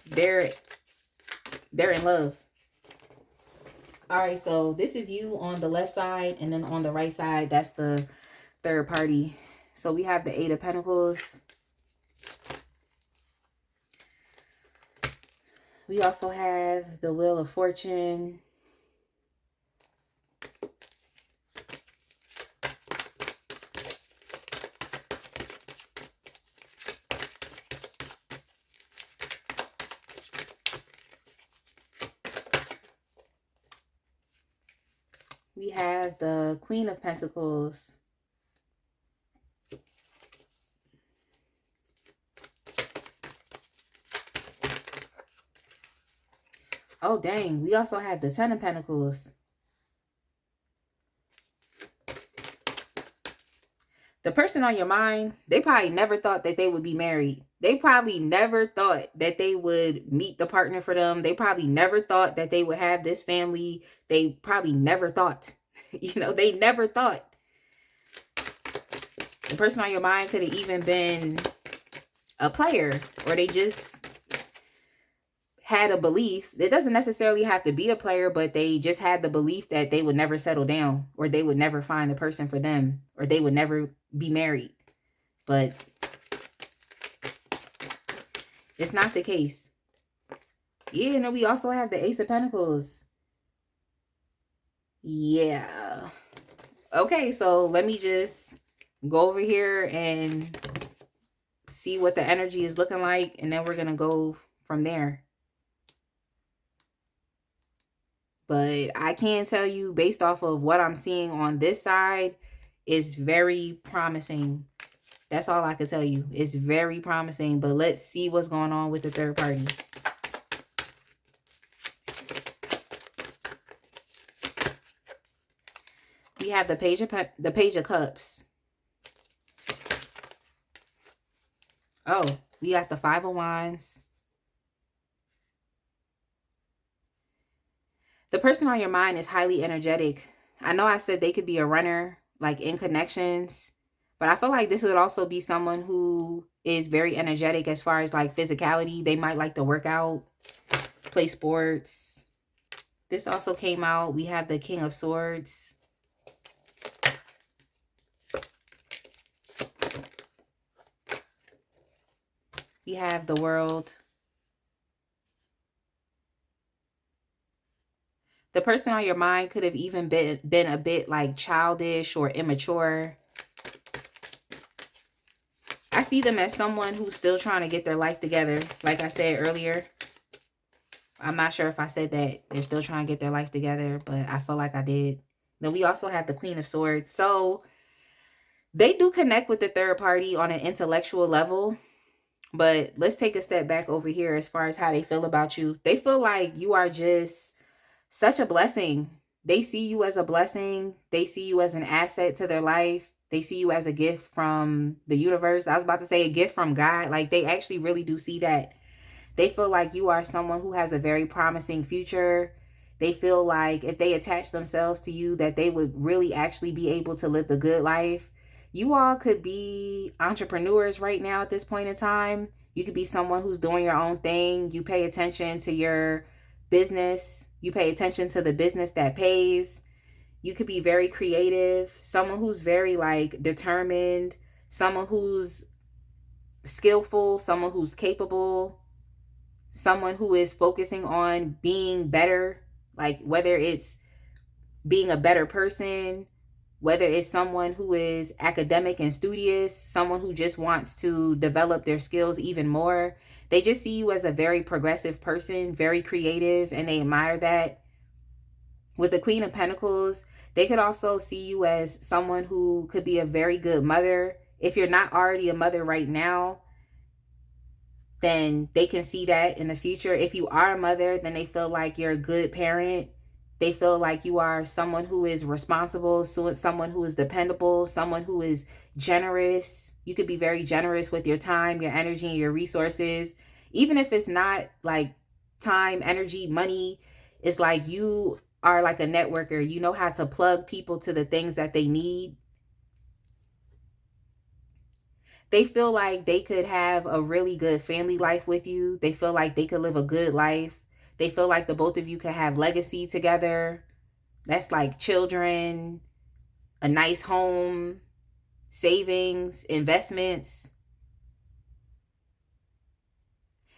they're in love. All right, so this is you on the left side, and then on the right side, that's the third party. So we have the Eight of Pentacles. We also have the Wheel of Fortune. We have the Queen of Pentacles. Oh, dang. We also have the Ten of Pentacles. The person on your mind, they probably never thought that they would be married. They probably never thought that they would meet the partner for them. They probably never thought that they would have this family. They probably never thought, they never thought. The person on your mind could have even been a player, or they just had a belief. It doesn't necessarily have to be a player, but they just had the belief that they would never settle down, or they would never find a person for them, or they would never be married. But it's not the case. Yeah, no, we also have the Ace of Pentacles. Yeah. Okay, so let me just go over here and see what the energy is looking like, and then we're going to go from there. But I can tell you, based off of what I'm seeing on this side, it's very promising. That's all I can tell you. It's very promising, but let's see what's going on with the third party. We have the Page of Cups. Oh, we got the Five of Wands. The person on your mind is highly energetic. I know I said they could be a runner, like in connections, but I feel like this would also be someone who is very energetic as far as like physicality. They might like to work out, play sports. This also came out. We have the King of Swords. We have the World. The person on your mind could have even been a bit like childish or immature. I see them as someone who's still trying to get their life together. Like I said earlier, I'm not sure if I said that they're still trying to get their life together, but I feel like I did. Then we also have the Queen of Swords. So they do connect with the third party on an intellectual level. But let's take a step back over here as far as how they feel about you. They feel like you are just such a blessing. They see you as a blessing. They see you as an asset to their life. They see you as a gift from the universe. I was about to say a gift from God. Like, they actually really do see that. They feel like you are someone who has a very promising future. They feel like if they attach themselves to you, that they would really actually be able to live the good life. You all could be entrepreneurs right now at this point in time. You could be someone who's doing your own thing. You pay attention to your business. You pay attention to the business that pays. You could be very creative. Someone who's very like determined. Someone who's skillful, someone who's capable, someone who is focusing on being better, like whether it's being a better person, whether it's someone who is academic and studious, someone who just wants to develop their skills even more. They just see you as a very progressive person, very creative, and they admire that. With the Queen of Pentacles, they could also see you as someone who could be a very good mother. If you're not already a mother right now, then they can see that in the future. If you are a mother, then they feel like you're a good parent. They feel like you are someone who is responsible, so someone who is dependable, someone who is generous. You could be very generous with your time, your energy, and your resources. Even if it's not like time, energy, money, it's like you are like a networker. You know how to plug people to the things that they need. They feel like they could have a really good family life with you. They feel like they could live a good life. They feel like the both of you could have legacy together. That's like children, a nice home, savings, investments.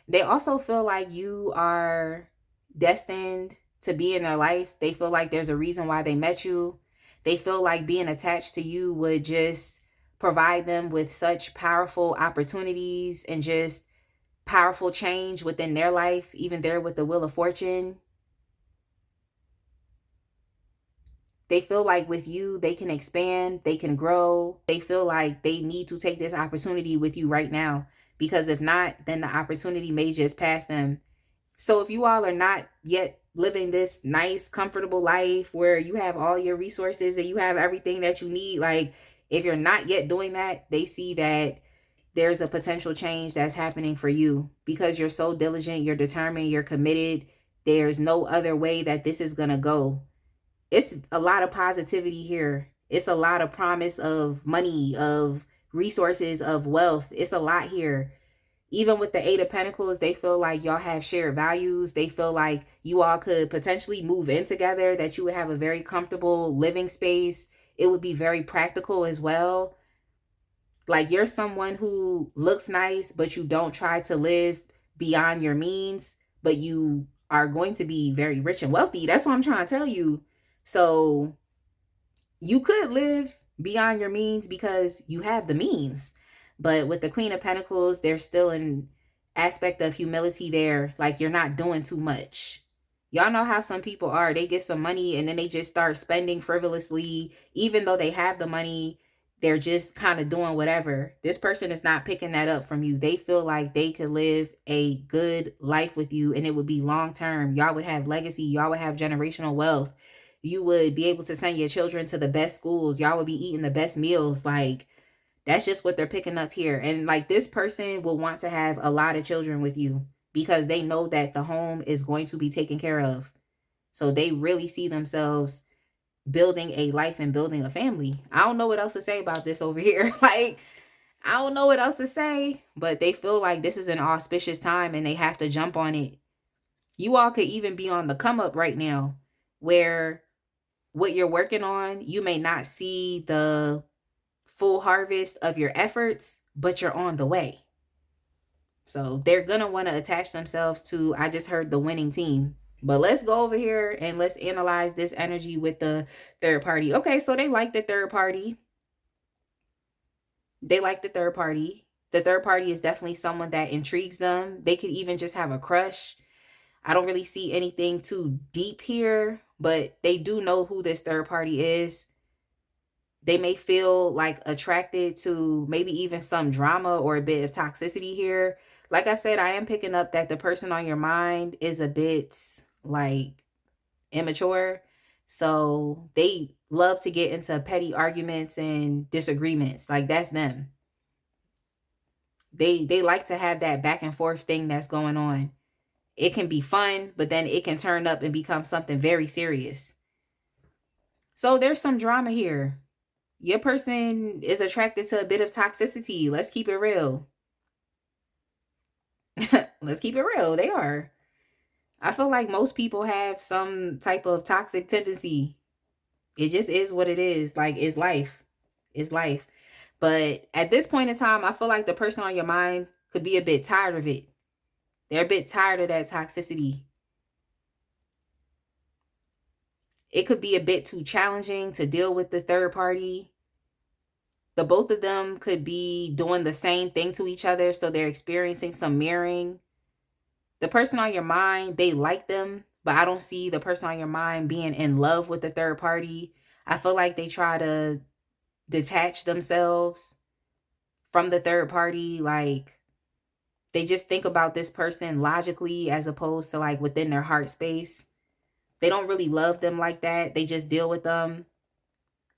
They also feel like you are destined to be in their life. They feel like there's a reason why they met you. They feel like being attached to you would just provide them with such powerful opportunities and just powerful change within their life, even there with the Wheel of Fortune. They feel like with you, they can expand, they can grow. They feel like they need to take this opportunity with you right now, because if not, then the opportunity may just pass them. So if you all are not yet living this nice, comfortable life where you have all your resources and you have everything that you need, like if you're not yet doing that, they see that there's a potential change that's happening for you because you're so diligent, you're determined, you're committed. There's no other way that this is going to go. It's a lot of positivity here. It's a lot of promise of money, of resources, of wealth. It's a lot here. Even with the Eight of Pentacles, they feel like y'all have shared values. They feel like you all could potentially move in together, that you would have a very comfortable living space. It would be very practical as well. Like you're someone who looks nice, but you don't try to live beyond your means, but you are going to be very rich and wealthy. That's what I'm trying to tell you. So you could live beyond your means because you have the means. But with the Queen of Pentacles, there's still an aspect of humility there. Like you're not doing too much. Y'all know how some people are. They get some money and then they just start spending frivolously. Even though they have the money, they're just kind of doing whatever. This person is not picking that up from you. They feel like they could live a good life with you and it would be long term. Y'all would have legacy. Y'all would have generational wealth. You would be able to send your children to the best schools. Y'all would be eating the best meals. Like that's just what they're picking up here. And like this person will want to have a lot of children with you because they know that the home is going to be taken care of. So they really see themselves building a life and building a family. I don't know what else to say about this over here. Like, I don't know what else to say, but they feel like this is an auspicious time and they have to jump on it. You all could even be on the come up right now where what you're working on, you may not see the full harvest of your efforts, but you're on the way. So they're going to want to attach themselves to, I just heard, the winning team. But let's go over here and let's analyze this energy with the third party. Okay, so they like the third party. They like the third party. The third party is definitely someone that intrigues them. They could even just have a crush. I don't really see anything too deep here, but they do know who this third party is. They may feel like attracted to maybe even some drama or a bit of toxicity here. Like I said, I am picking up that the person on your mind is a bit like immature. So they love to get into petty arguments and disagreements. Like that's them. They like to have that back and forth thing that's going on. It can be fun, but then it can turn up and become something very serious. So there's some drama here. Your person is attracted to a bit of toxicity. Let's keep it real. Let's keep it real. They are. I feel like most people have some type of toxic tendency. It just is what it is. Like, it's life. It's life. But at this point in time, I feel like the person on your mind could be a bit tired of it. They're a bit tired of that toxicity. It could be a bit too challenging to deal with the third party. The both of them could be doing the same thing to each other, so they're experiencing some mirroring. The person on your mind, they like them, but I don't see the person on your mind being in love with the third party. I feel like they try to detach themselves from the third party. Like, they just think about this person logically as opposed to like within their heart space. They don't really love them like that. They just deal with them.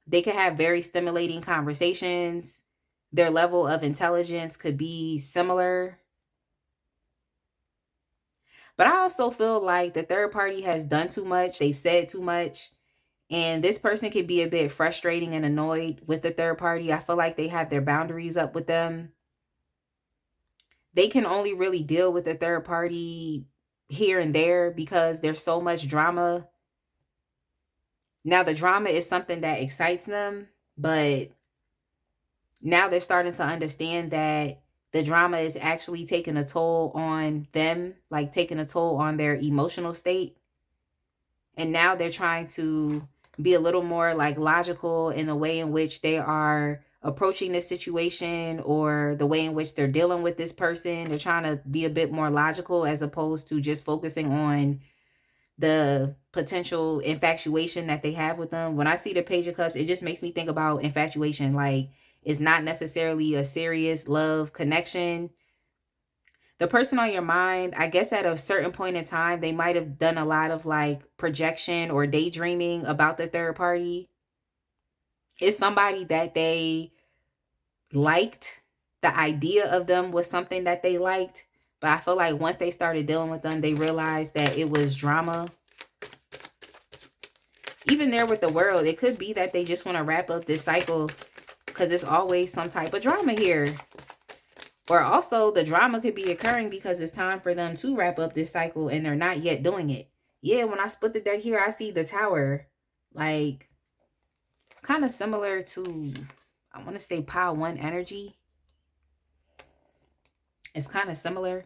They can have very stimulating conversations. Their level of intelligence could be similar. But I also feel like the third party has done too much. They've said too much. And this person can be a bit frustrating and annoyed with the third party. I feel like they have their boundaries up with them. They can only really deal with the third party here and there because there's so much drama. Now, the drama is something that excites them, but now they're starting to understand that the drama is actually taking a toll on them, like taking a toll on their emotional state. And now they're trying to be a little more like logical in the way in which they are approaching this situation or the way in which they're dealing with this person. They're trying to be a bit more logical as opposed to just focusing on the potential infatuation that they have with them. When I see the Page of Cups, it just makes me think about infatuation. Like, it's not necessarily a serious love connection. The person on your mind, I guess at a certain point in time, they might have done a lot of like projection or daydreaming about the third party. It's somebody that they liked. The idea of them was something that they liked. But I feel like once they started dealing with them, they realized that it was drama. Even there with the world, it could be that they just want to wrap up this cycle because it's always some type of drama here. Or also the drama could be occurring because it's time for them to wrap up this cycle and they're not yet doing it. Yeah, when I split the deck here, I see the Tower. Like, it's kind of similar to, I want to say pile one energy. It's kind of similar.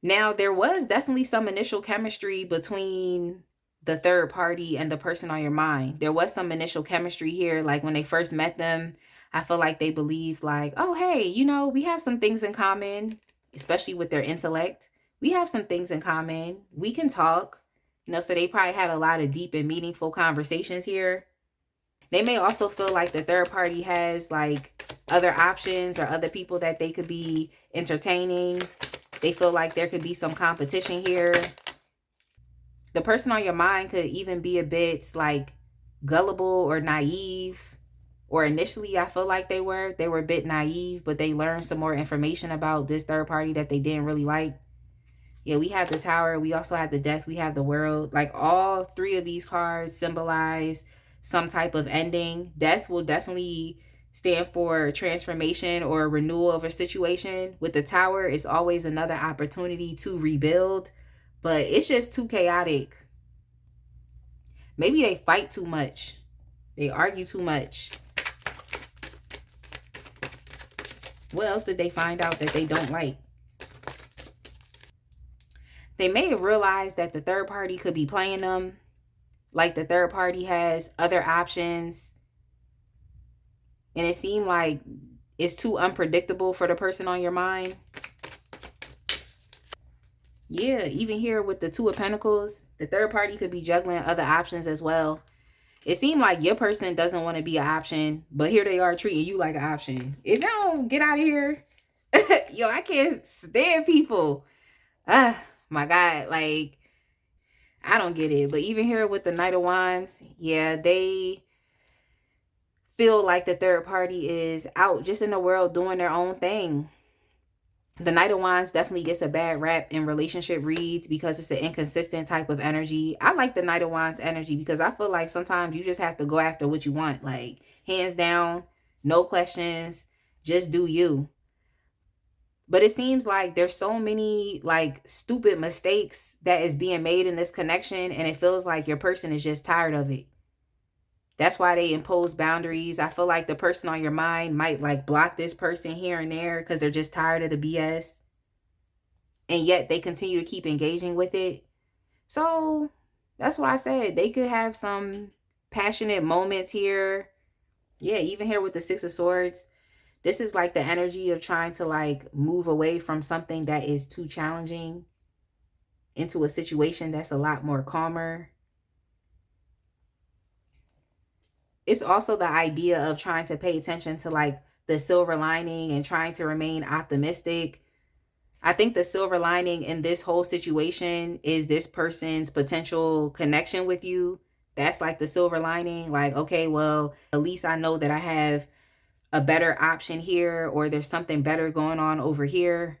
Now, there was definitely some initial chemistry between the third party and the person on your mind. There was some initial chemistry here. Like when they first met them, I feel like they believed like, oh, hey, we have some things in common, especially with their intellect. We have some things in common. We can talk, so they probably had a lot of deep and meaningful conversations here. They may also feel like the third party has like other options or other people that they could be entertaining. They feel like there could be some competition here. The person on your mind could even be a bit like gullible or naive. Or initially, I feel like they were a bit naive, but they learned some more information about this third party that they didn't really like. Yeah, we have the Tower. We also have the Death. We have the World. Like all three of these cards symbolize some type of ending. Death will definitely stand for transformation or renewal of a situation. With the Tower, it's always another opportunity to rebuild, but it's just too chaotic. Maybe they fight too much. They argue too much. What else did they find out that they don't like? They may have realized that the third party could be playing them. Like the third party has other options. And it seemed like it's too unpredictable for the person on your mind. Yeah, even here with the Two of Pentacles, the third party could be juggling other options as well. It seemed like your person doesn't want to be an option, but here they are treating you like an option. If y'all don't get out of here, yo, I can't stand people. Ah, my God, like, I don't get it. But even here with the Knight of Wands, yeah, they feel like the third party is out just in the world doing their own thing. The Knight of Wands definitely gets a bad rap in relationship reads because it's an inconsistent type of energy. I like the Knight of Wands energy because I feel like sometimes you just have to go after what you want. Like, hands down, no questions, just do you. But it seems like there's so many like stupid mistakes that is being made in this connection, and it feels like your person is just tired of it. That's why they impose boundaries. I feel like the person on your mind might like block this person here and there because they're just tired of the BS. And yet they continue to keep engaging with it. So that's why I said they could have some passionate moments here. Yeah, even here with the Six of Swords. This is like the energy of trying to like move away from something that is too challenging into a situation that's a lot more calmer. It's also the idea of trying to pay attention to like the silver lining and trying to remain optimistic. I think the silver lining in this whole situation is this person's potential connection with you. That's like the silver lining. Like, okay, well, at least I know that I have a better option here, or there's something better going on over here.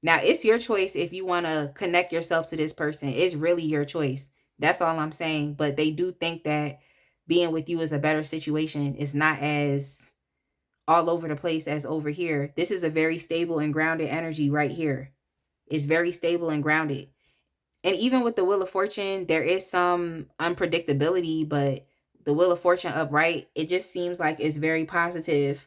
Now, it's your choice if you want to connect yourself to this person. It's really your choice. That's all I'm saying. But they do think that being with you is a better situation. It's not as all over the place as over here. This is a very stable and grounded energy right here. It's very stable and grounded. And even with the Wheel of Fortune, there is some unpredictability, but the Wheel of Fortune upright, it just seems like it's very positive.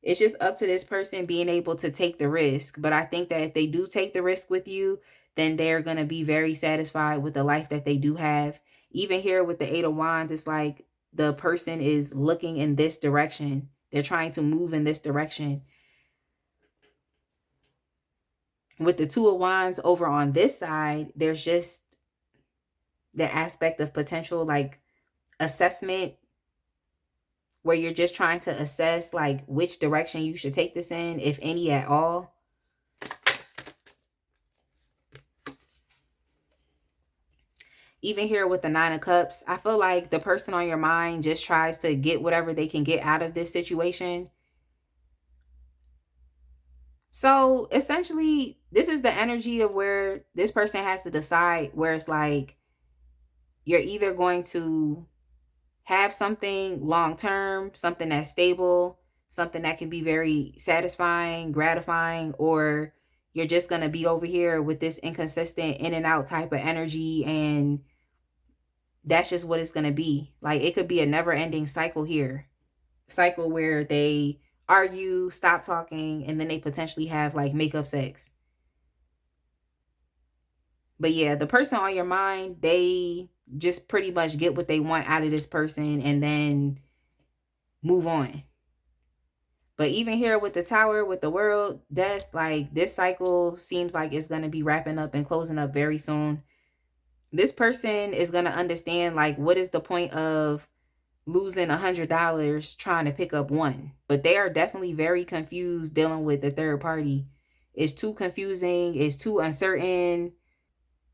It's just up to this person being able to take the risk. But I think that if they do take the risk with you, then they're going to be very satisfied with the life that they do have. Even here with the Eight of Wands, it's like the person is looking in this direction. They're trying to move in this direction. With the Two of Wands over on this side, there's just the aspect of potential like assessment, where you're just trying to assess like which direction you should take this in, if any at all. Even here with the Nine of Cups, I feel like the person on your mind just tries to get whatever they can get out of this situation. So essentially, this is the energy of where this person has to decide, where it's like you're either going to have something long term, something that's stable, something that can be very satisfying, gratifying, or you're just going to be over here with this inconsistent in and out type of energy, and that's just what it's going to be. Like, it could be a never ending cycle here. Cycle where they argue, stop talking, and then they potentially have like makeup sex. But yeah, the person on your mind, they just pretty much get what they want out of this person and then move on. But even here with the Tower, with the World, death, like this cycle seems like it's going to be wrapping up and closing up very soon. This person is going to understand like what is the point of losing $100 trying to pick up one. But they are definitely very confused dealing with the third party. It's too confusing. It's too uncertain.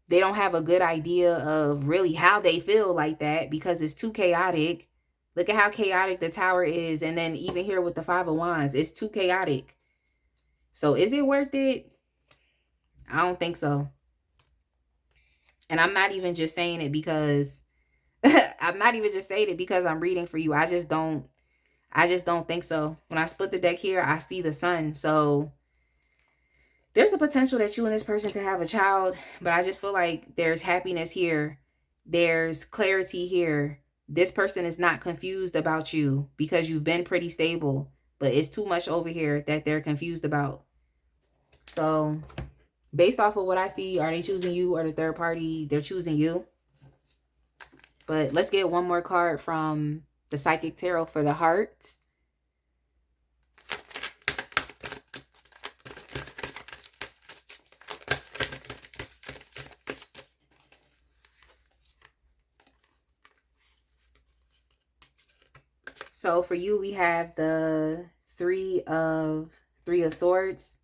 They don't have a good idea of really how they feel like that because it's too chaotic. Look at how chaotic the Tower is. And then even here with the Five of Wands, it's too chaotic. So is it worth it? I don't think so. And I'm not even just saying it because I'm not even just saying it because I'm reading for you. I just don't think so. When I split the deck here, I see the Sun. So there's a potential that you and this person could have a child, but I just feel like there's happiness here. There's clarity here. This person is not confused about you because you've been pretty stable, but it's too much over here that they're confused about. So based off of what I see, are they choosing you or the third party? They're choosing you. But let's get one more card from the Psychic Tarot for the hearts. So for you, we have the Three of Swords.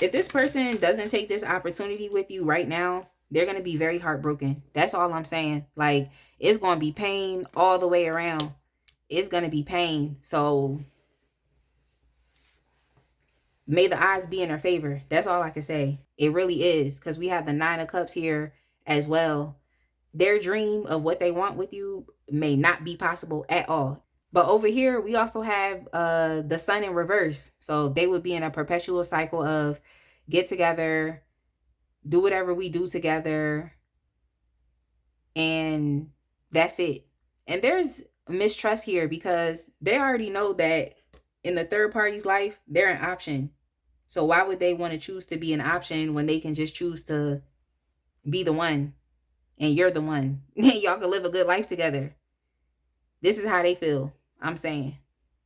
If this person doesn't take this opportunity with you right now, they're going to be very heartbroken. That's all I'm saying. Like, it's going to be pain all the way around. It's going to be pain. So may the odds be in their favor. That's all I can say. It really is, because we have the Nine of Cups here as well. Their dream of what they want with you may not be possible at all. But over here, we also have the Sun in reverse. So they would be in a perpetual cycle of get together, do whatever we do together, and that's it. And there's mistrust here because they already know that in the third party's life, they're an option. So why would they want to choose to be an option when they can just choose to be the one and you're the one? Y'all can live a good life together. This is how they feel. I'm saying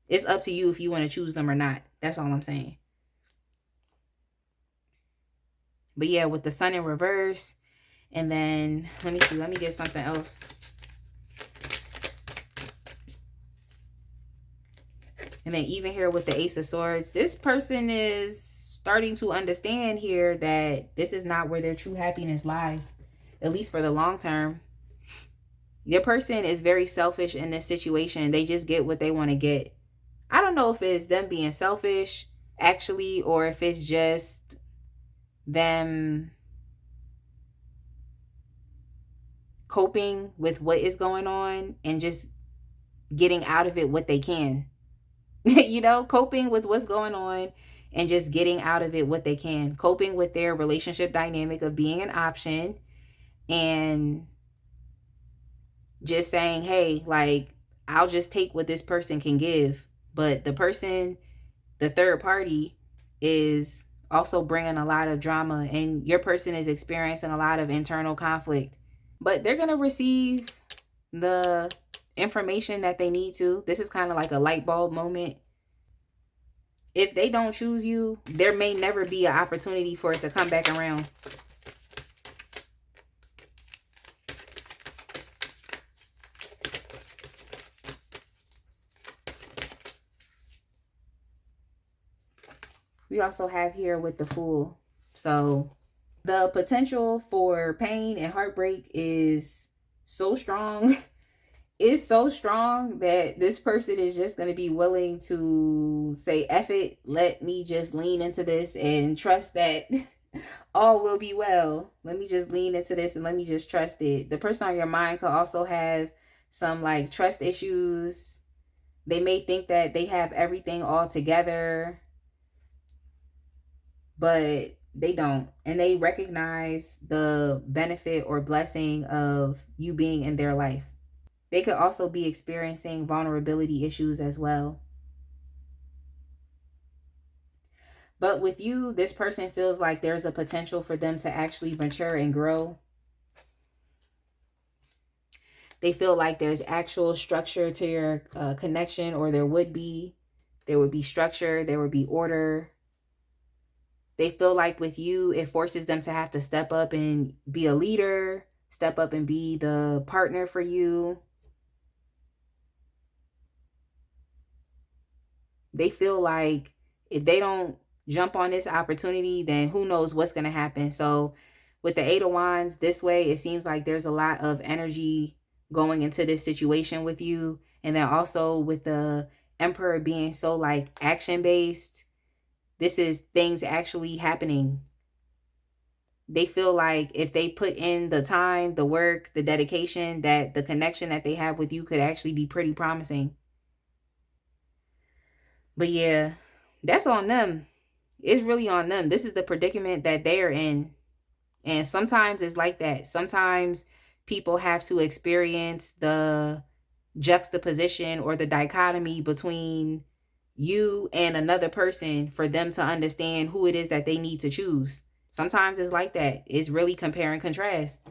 it's up to you if you want to choose them or not. That's all I'm saying. But yeah, with the sun in reverse, and then let me see, let me get something else. And then even here with the Ace of Swords, this person is starting to understand here that this is not where their true happiness lies, at least for the long term. Your person is very selfish in this situation. They just get what they want to get. I don't know if it's them being selfish, actually, or if it's just them coping with what is going on and just getting out of it what they can. You know, coping with what's going on and just getting out of it what they can. Coping with their relationship dynamic of being an option and just saying, hey, like, I'll just take what this person can give. But the person, the third party, is also bringing a lot of drama, and your person is experiencing a lot of internal conflict. But they're going to receive the information that they need to. This is kind of like a light bulb moment. If they don't choose you, there may never be an opportunity for it to come back around. We also have here with the Fool. So the potential for pain and heartbreak is so strong. It's so strong that this person is just going to be willing to say, F it, let me just lean into this and trust that all will be well. Let me just lean into this and let me just trust it. The person on your mind could also have some like trust issues. They may think that they have everything all together, but they don't. And they recognize the benefit or blessing of you being in their life. They could also be experiencing vulnerability issues as well. But with you, this person feels like there's a potential for them to actually mature and grow. They feel like there's actual structure to your connection, or there would be. There would be structure. There would be order. They feel like with you, it forces them to have to step up and be a leader, step up and be the partner for you. They feel like if they don't jump on this opportunity, then who knows what's going to happen. So with the Eight of Wands, this way, it seems like there's a lot of energy going into this situation with you. And then also with the Emperor being so like action-based, this is things actually happening. They feel like if they put in the time, the work, the dedication, that the connection that they have with you could actually be pretty promising. But yeah, that's on them. It's really on them. This is the predicament that they're in. And sometimes it's like that. Sometimes people have to experience the juxtaposition or the dichotomy between you and another person for them to understand who it is that they need to choose. Sometimes it's like that. It's really compare and contrast.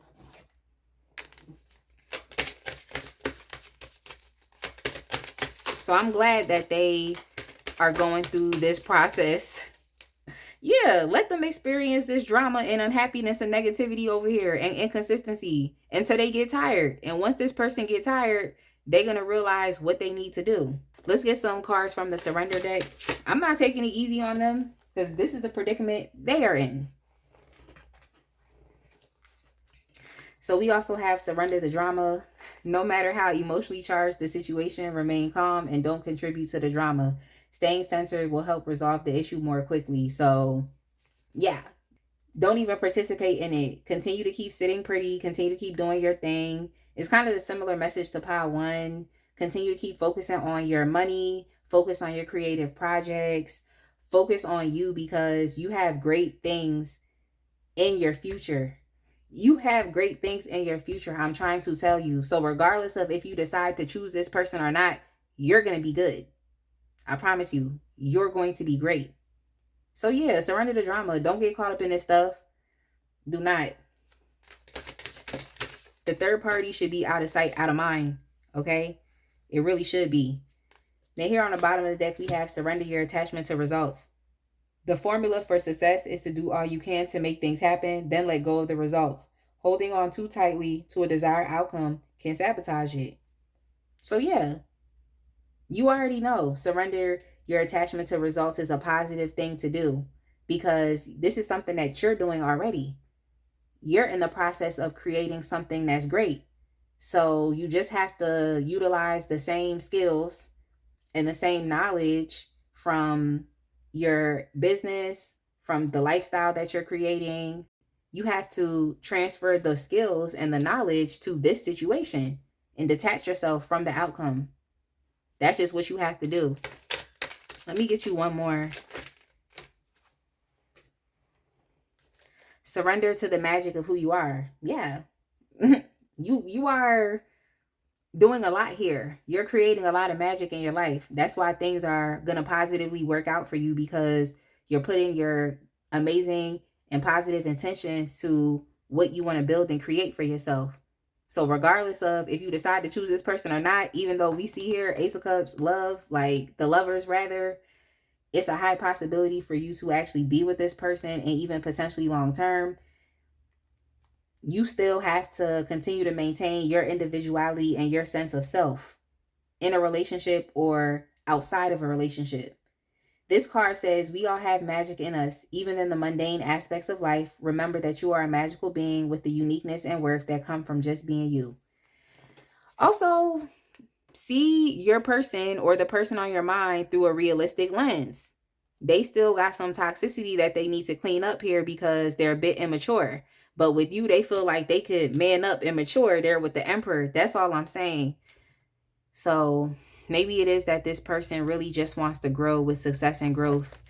So I'm glad that they are going through this process. Yeah, let them experience this drama and unhappiness and negativity over here and inconsistency until they get tired. And once this person get tired, they're going to realize what they need to do. Let's get some cards from the Surrender deck. I'm not taking it easy on them because this is the predicament they are in. So we also have Surrender the Drama. No matter how emotionally charged the situation, remain calm and don't contribute to the drama. Staying centered will help resolve the issue more quickly. So, yeah. Don't even participate in it. Continue to keep sitting pretty. Continue to keep doing your thing. It's kind of a similar message to Pile 1. Continue to keep focusing on your money. Focus on your creative projects. Focus on you because you have great things in your future. You have great things in your future, I'm trying to tell you. So regardless of if you decide to choose this person or not, you're going to be good. I promise you, you're going to be great. So yeah, surrender the drama. Don't get caught up in this stuff. Do not. The third party should be out of sight, out of mind. Okay? It really should be. Then here on the bottom of the deck, we have surrender your attachment to results. The formula for success is to do all you can to make things happen, then let go of the results. Holding on too tightly to a desired outcome can sabotage it. So yeah, you already know surrender your attachment to results is a positive thing to do because this is something that you're doing already. You're in the process of creating something that's great. So you just have to utilize the same skills and the same knowledge from your business, from the lifestyle that you're creating. You have to transfer the skills and the knowledge to this situation and detach yourself from the outcome. That's just what you have to do. Let me get you one more. Surrender to the magic of who you are. Yeah. you are doing a lot here. You're creating a lot of magic in your life. That's why things are going to positively work out for you, because you're putting your amazing and positive intentions to what you want to build and create for yourself. So regardless of if you decide to choose this person or not, even though we see here Ace of Cups, love, like the lovers rather, it's a high possibility for you to actually be with this person and even potentially long term. You still have to continue to maintain your individuality and your sense of self in a relationship or outside of a relationship. This card says we all have magic in us, even in the mundane aspects of life. Remember that you are a magical being with the uniqueness and worth that come from just being you. Also, see your person or the person on your mind through a realistic lens. They still got some toxicity that they need to clean up here because they're a bit immature. But with you, they feel like they could man up and mature there with the Emperor. That's all I'm saying. So maybe it is that this person really just wants to grow with success and growth.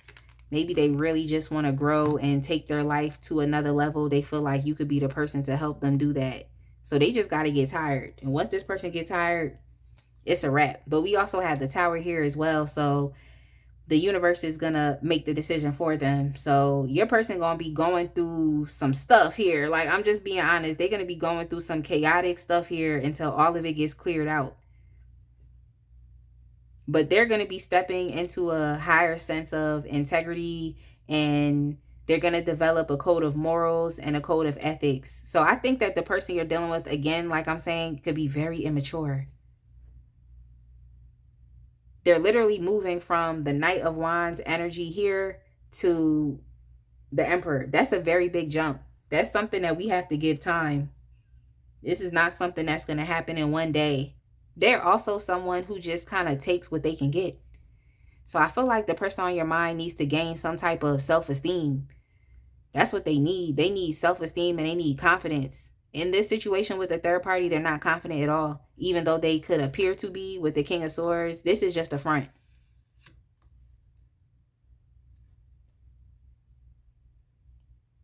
Maybe they really just want to grow and take their life to another level. They feel like you could be the person to help them do that. So they just got to get tired. And once this person gets tired, it's a wrap. But we also have the Tower here as well. So the universe is going to make the decision for them. So your person going to be going through some stuff here. Like, I'm just being honest. They're going to be going through some chaotic stuff here until all of it gets cleared out. But they're going to be stepping into a higher sense of integrity, and they're going to develop a code of morals and a code of ethics. So I think that the person you're dealing with, again, like I'm saying, could be very immature. They're literally moving from the Knight of Wands energy here to the Emperor. That's a very big jump. That's something that we have to give time. This is not something that's going to happen in one day. They're also someone who just kind of takes what they can get. So I feel like the person on your mind needs to gain some type of self-esteem. That's what they need. They need self-esteem and they need confidence. In this situation with the third party, they're not confident at all. Even though they could appear to be with the King of Swords, this is just a front.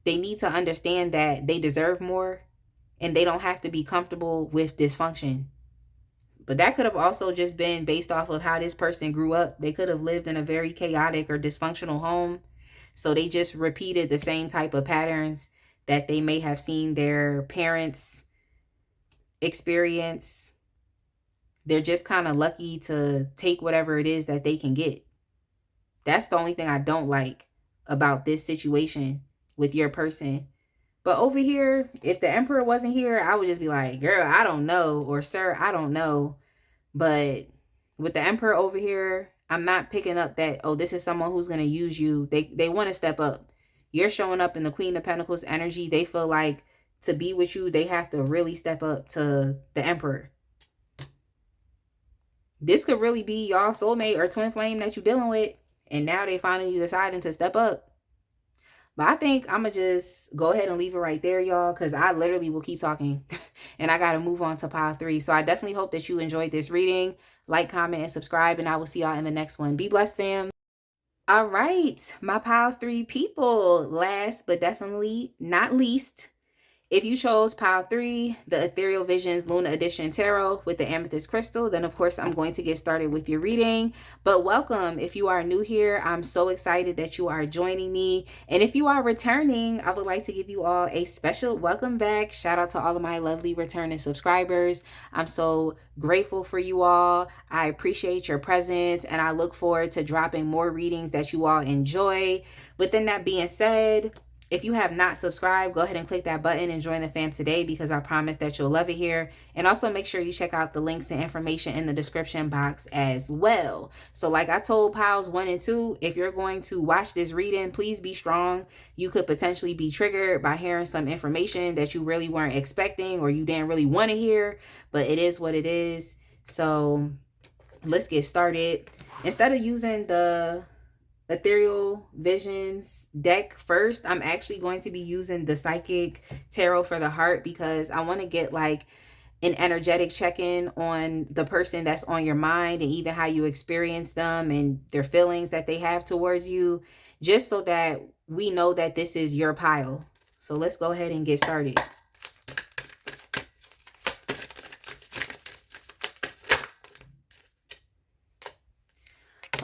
They need to understand that they deserve more and they don't have to be comfortable with dysfunction. But that could have also just been based off of how this person grew up. They could have lived in a very chaotic or dysfunctional home. So they just repeated the same type of patterns that they may have seen their parents experience. They're just kind of lucky to take whatever it is that they can get. That's the only thing I don't like about this situation with your person. But over here, if the Emperor wasn't here, I would just be like, girl, I don't know. Or sir, I don't know. But with the Emperor over here, I'm not picking up that, oh, this is someone who's going to use you. They want to step up. You're showing up in the Queen of Pentacles energy. They feel like to be with you, they have to really step up to the Emperor. This could really be y'all soulmate or twin flame that you're dealing with. And now they finally deciding to step up. But I think I'm going to just go ahead and leave it right there, y'all, because I literally will keep talking. And I got to move on to pile 3. So I definitely hope that you enjoyed this reading. Like, comment, and subscribe, and I will see y'all in the next one. Be blessed, fam. All right, my pile 3 people. Last but definitely not least If you chose pile 3, the Ethereal Visions Luna Edition Tarot with the Amethyst Crystal, then of course I'm going to get started with your reading. But welcome. If you are new here, I'm so excited that you are joining me. And if you are returning, I would like to give you all a special welcome back. Shout out to all of my lovely returning subscribers. I'm so grateful for you all. I appreciate your presence and I look forward to dropping more readings that you all enjoy. Within that being said, if you have not subscribed, go ahead and click that button and join the fam today because I promise that you'll love it here. And also make sure you check out the links and information in the description box as well. So like I told piles 1 and 2, if you're going to watch this reading, please be strong. You could potentially be triggered by hearing some information that you really weren't expecting or you didn't really want to hear, but it is what it is. So let's get started. Instead of using the Ethereal Visions deck first, I'm actually going to be using the Psychic Tarot for the Heart because I want to get like an energetic check-in on the person that's on your mind and even how you experience them and their feelings that they have towards you, just so that we know that this is your pile. So let's go ahead and get started.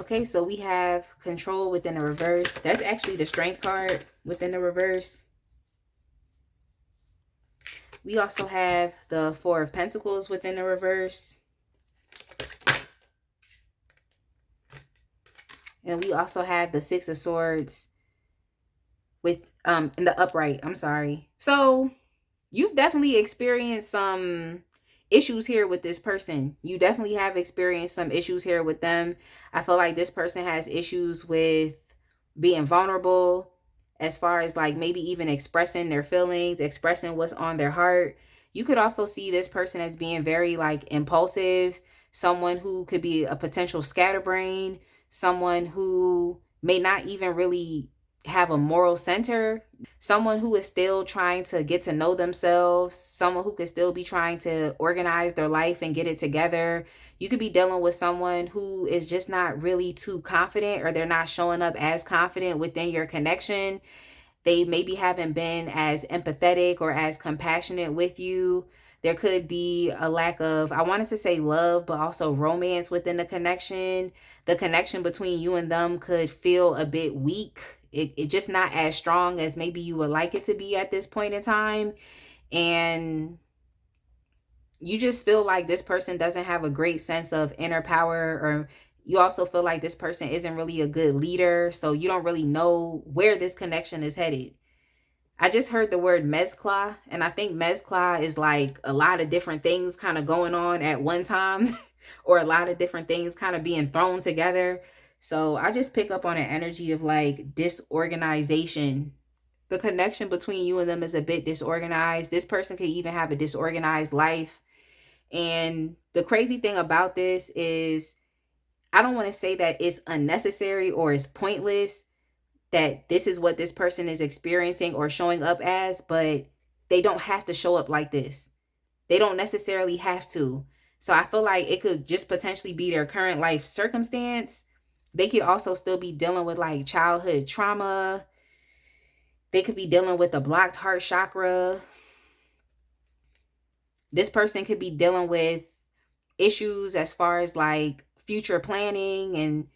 Okay, so we have Control within the reverse. That's actually the Strength card within the reverse. We also have the Four of Pentacles within the reverse. And we also have the Six of Swords with in the upright. I'm sorry. So you've definitely experienced some issues here with this person. You definitely have experienced some issues here with them. I feel like this person has issues with being vulnerable as far as like maybe even expressing their feelings, expressing what's on their heart. You could also see this person as being very like impulsive, someone who could be a potential scatterbrain, someone who may not even really have a moral center, someone who is still trying to get to know themselves, someone who could still be trying to organize their life and get it together. You could be dealing with someone who is just not really too confident, or they're not showing up as confident within your connection. They maybe haven't been as empathetic or as compassionate with you. There could be a lack of, I wanted to say love, but also romance within the connection. The connection between you and them could feel a bit weak. It just not as strong as maybe you would like it to be at this point in time. And you just feel like this person doesn't have a great sense of inner power, or you also feel like this person isn't really a good leader. So you don't really know where this connection is headed. I just heard the word mezcla, and I think mezcla is like a lot of different things kind of going on at one time or a lot of different things kind of being thrown together. So I just pick up on an energy of like disorganization. The connection between you and them is a bit disorganized. This person could even have a disorganized life. And the crazy thing about this is, I don't want to say that it's unnecessary or it's pointless that this is what this person is experiencing or showing up as, but they don't have to show up like this. They don't necessarily have to. So I feel like it could just potentially be their current life circumstance. They could also still be dealing with like childhood trauma. They could be dealing with a blocked heart chakra. This person could be dealing with issues as far as like future planning, and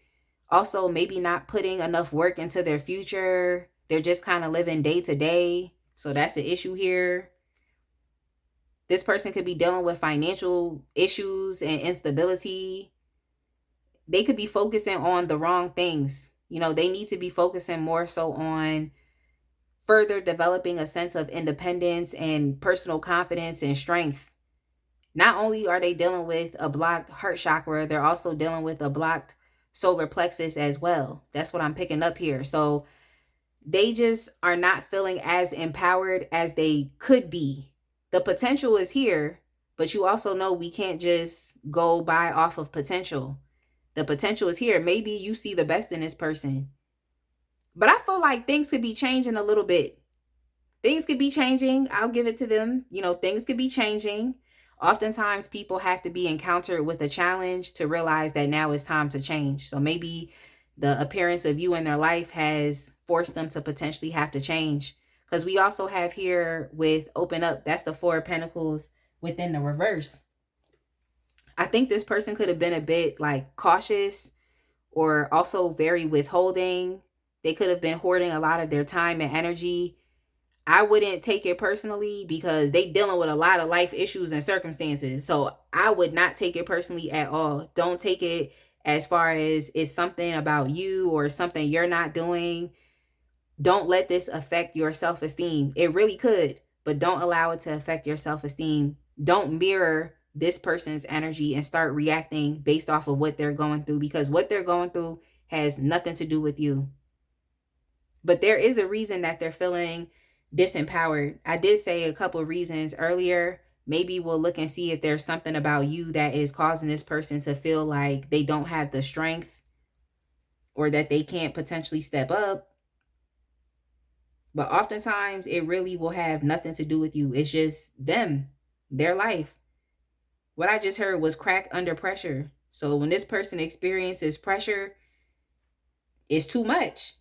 also maybe not putting enough work into their future. They're just kind of living day to day. So that's the issue here. This person could be dealing with financial issues and instability. They could be focusing on the wrong things. You know, they need to be focusing more so on further developing a sense of independence and personal confidence and strength. Not only are they dealing with a blocked heart chakra, they're also dealing with a blocked solar plexus as well. That's what I'm picking up here. So they just are not feeling as empowered as they could be. The potential is here, but you also know we can't just go by off of potential. The potential is here. Maybe you see the best in this person. But I feel like things could be changing a little bit. Things could be changing. I'll give it to them. You know, things could be changing. Oftentimes people have to be encountered with a challenge to realize that now it's time to change. So maybe the appearance of you in their life has forced them to potentially have to change. Because we also have here with open up, that's the Four of Pentacles within the reverse. I think this person could have been a bit like cautious or also very withholding. They could have been hoarding a lot of their time and energy. I wouldn't take it personally because they dealing with a lot of life issues and circumstances. So I would not take it personally at all. Don't take it as far as it's something about you or something you're not doing. Don't let this affect your self-esteem. It really could, but don't allow it to affect your self-esteem. Don't mirror this person's energy and start reacting based off of what they're going through, because what they're going through has nothing to do with you. But there is a reason that they're feeling disempowered. I did say a couple of reasons earlier. Maybe we'll look and see if there's something about you that is causing this person to feel like they don't have the strength or that they can't potentially step up. But oftentimes it really will have nothing to do with you. It's just them, their life. What I just heard was crack under pressure. So when this person experiences pressure, it's too much.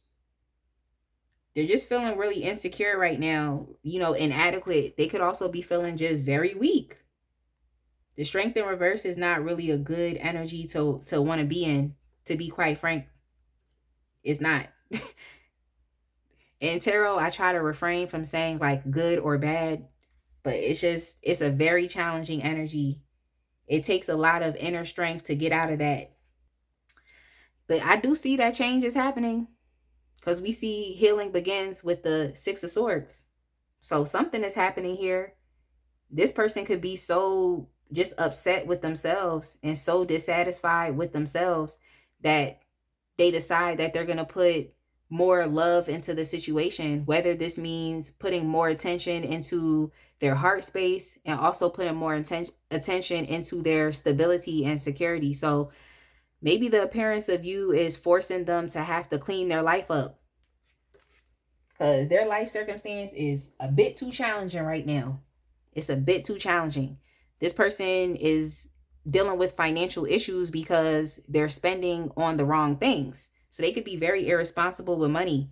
They're just feeling really insecure right now, inadequate. They could also be feeling just very weak. The strength in reverse is not really a good energy to want to be in, to be quite frank. It's not. In tarot, I try to refrain from saying like good or bad, but it's a very challenging energy. It takes a lot of inner strength to get out of that. But I do see that change is happening because we see healing begins with the Six of Swords. So something is happening here. This person could be so just upset with themselves and so dissatisfied with themselves that they decide that they're going to put more love into the situation, whether this means putting more attention into their heart space and also putting more attention into their stability and security. So maybe the appearance of you is forcing them to have to clean their life up because their life circumstance is a bit too challenging right now. It's a bit too challenging. This person is dealing with financial issues because they're spending on the wrong things. So they could be very irresponsible with money.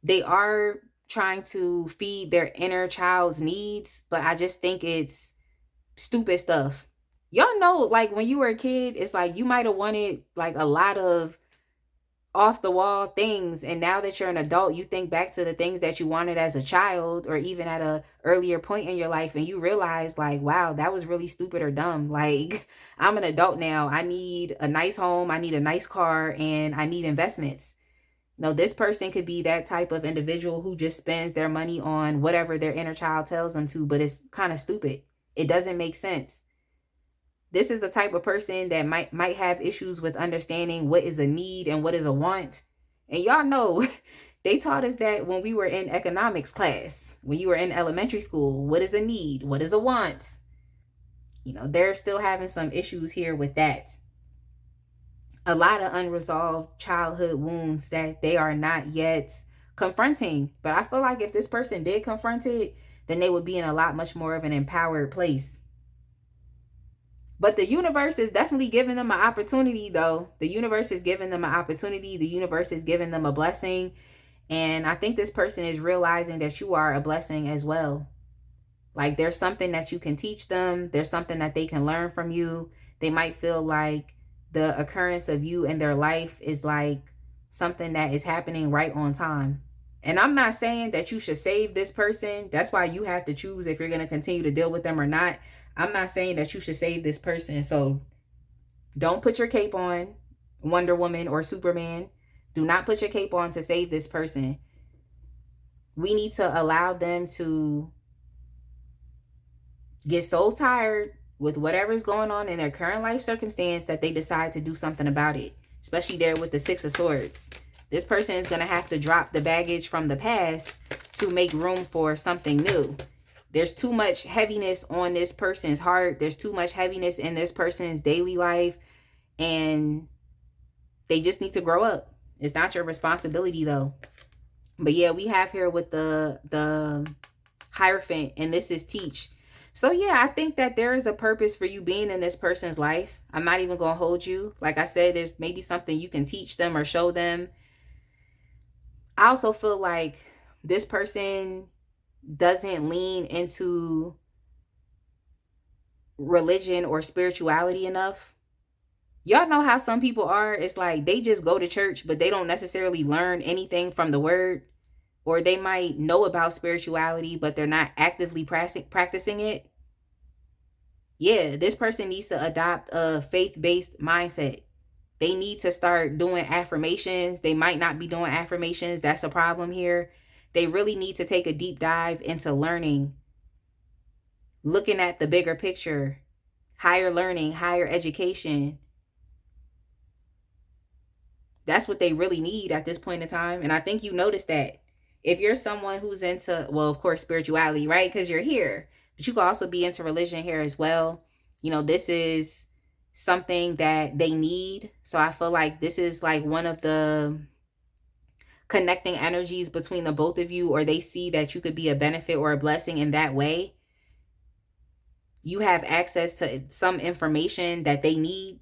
They are trying to feed their inner child's needs, but I just think it's stupid stuff. Y'all know, like when you were a kid, it's like you might have wanted like a lot of off the wall things, and now that you're an adult, you think back to the things that you wanted as a child or even at a earlier point in your life, and you realize like, wow, that was really stupid or dumb. Like, I'm an adult now. I need a nice home, I need a nice car, and I need investments. No, this person could be that type of individual who just spends their money on whatever their inner child tells them to, but it's kind of stupid. It doesn't make sense. This is the type of person that might have issues with understanding what is a need and what is a want. And y'all know, they taught us that when we were in economics class, when you were in elementary school. What is a need? What is a want? They're still having some issues here with that. A lot of unresolved childhood wounds that they are not yet confronting. But I feel like if this person did confront it, then they would be in a lot much more of an empowered place. But the universe is definitely giving them an opportunity, though. The universe is giving them an opportunity. The universe is giving them a blessing. And I think this person is realizing that you are a blessing as well. Like there's something that you can teach them. There's something that they can learn from you. They might feel like the occurrence of you in their life is like something that is happening right on time. And I'm not saying that you should save this person. That's why you have to choose if you're going to continue to deal with them or not. I'm not saying that you should save this person. So don't put your cape on, Wonder Woman or Superman. Do not put your cape on to save this person. We need to allow them to get so tired with whatever's going on in their current life circumstance that they decide to do something about it. Especially there with the Six of Swords. This person is going to have to drop the baggage from the past to make room for something new. There's too much heaviness on this person's heart. There's too much heaviness in this person's daily life. And they just need to grow up. It's not your responsibility, though. But yeah, we have here with the Hierophant, and this is teach. So yeah, I think that there is a purpose for you being in this person's life. I'm not even going to hold you. Like I said, there's maybe something you can teach them or show them. I also feel like this person doesn't lean into religion or spirituality enough. Y'all know how some people are. It's like they just go to church, but they don't necessarily learn anything from the word. Or they might know about spirituality, but they're not actively practicing it. Yeah, this person needs to adopt a faith-based mindset. They need to start doing affirmations. They might not be doing affirmations. That's a problem here. They really need to take a deep dive into learning, looking at the bigger picture, higher learning, higher education. That's what they really need at this point in time. And I think you noticed that if you're someone who's into, well, of course, spirituality, right? Because you're here, but you could also be into religion here as well. You know, this is something that they need. So I feel like this is like one of the connecting energies between the both of you, or they see that you could be a benefit or a blessing in that way. You have access to some information that they need.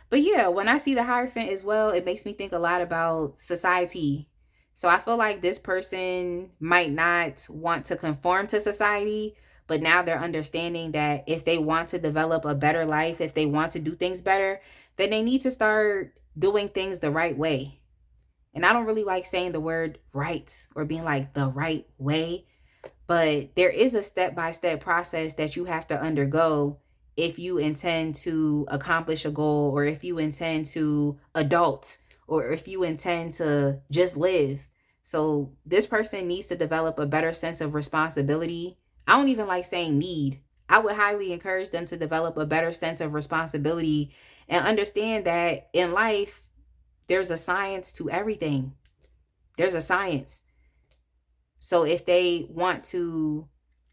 But yeah, when I see the Hierophant as well, it makes me think a lot about society. So I feel like this person might not want to conform to society, but now they're understanding that if they want to develop a better life, if they want to do things better, then they need to start doing things the right way. And I don't really like saying the word right or being like the right way, but there is a step-by-step process that you have to undergo if you intend to accomplish a goal, or if you intend to adult, or if you intend to just live. So this person needs to develop a better sense of responsibility. I don't even like saying need. I would highly encourage them to develop a better sense of responsibility and understand that in life, there's a science to everything. There's a science. So if they want to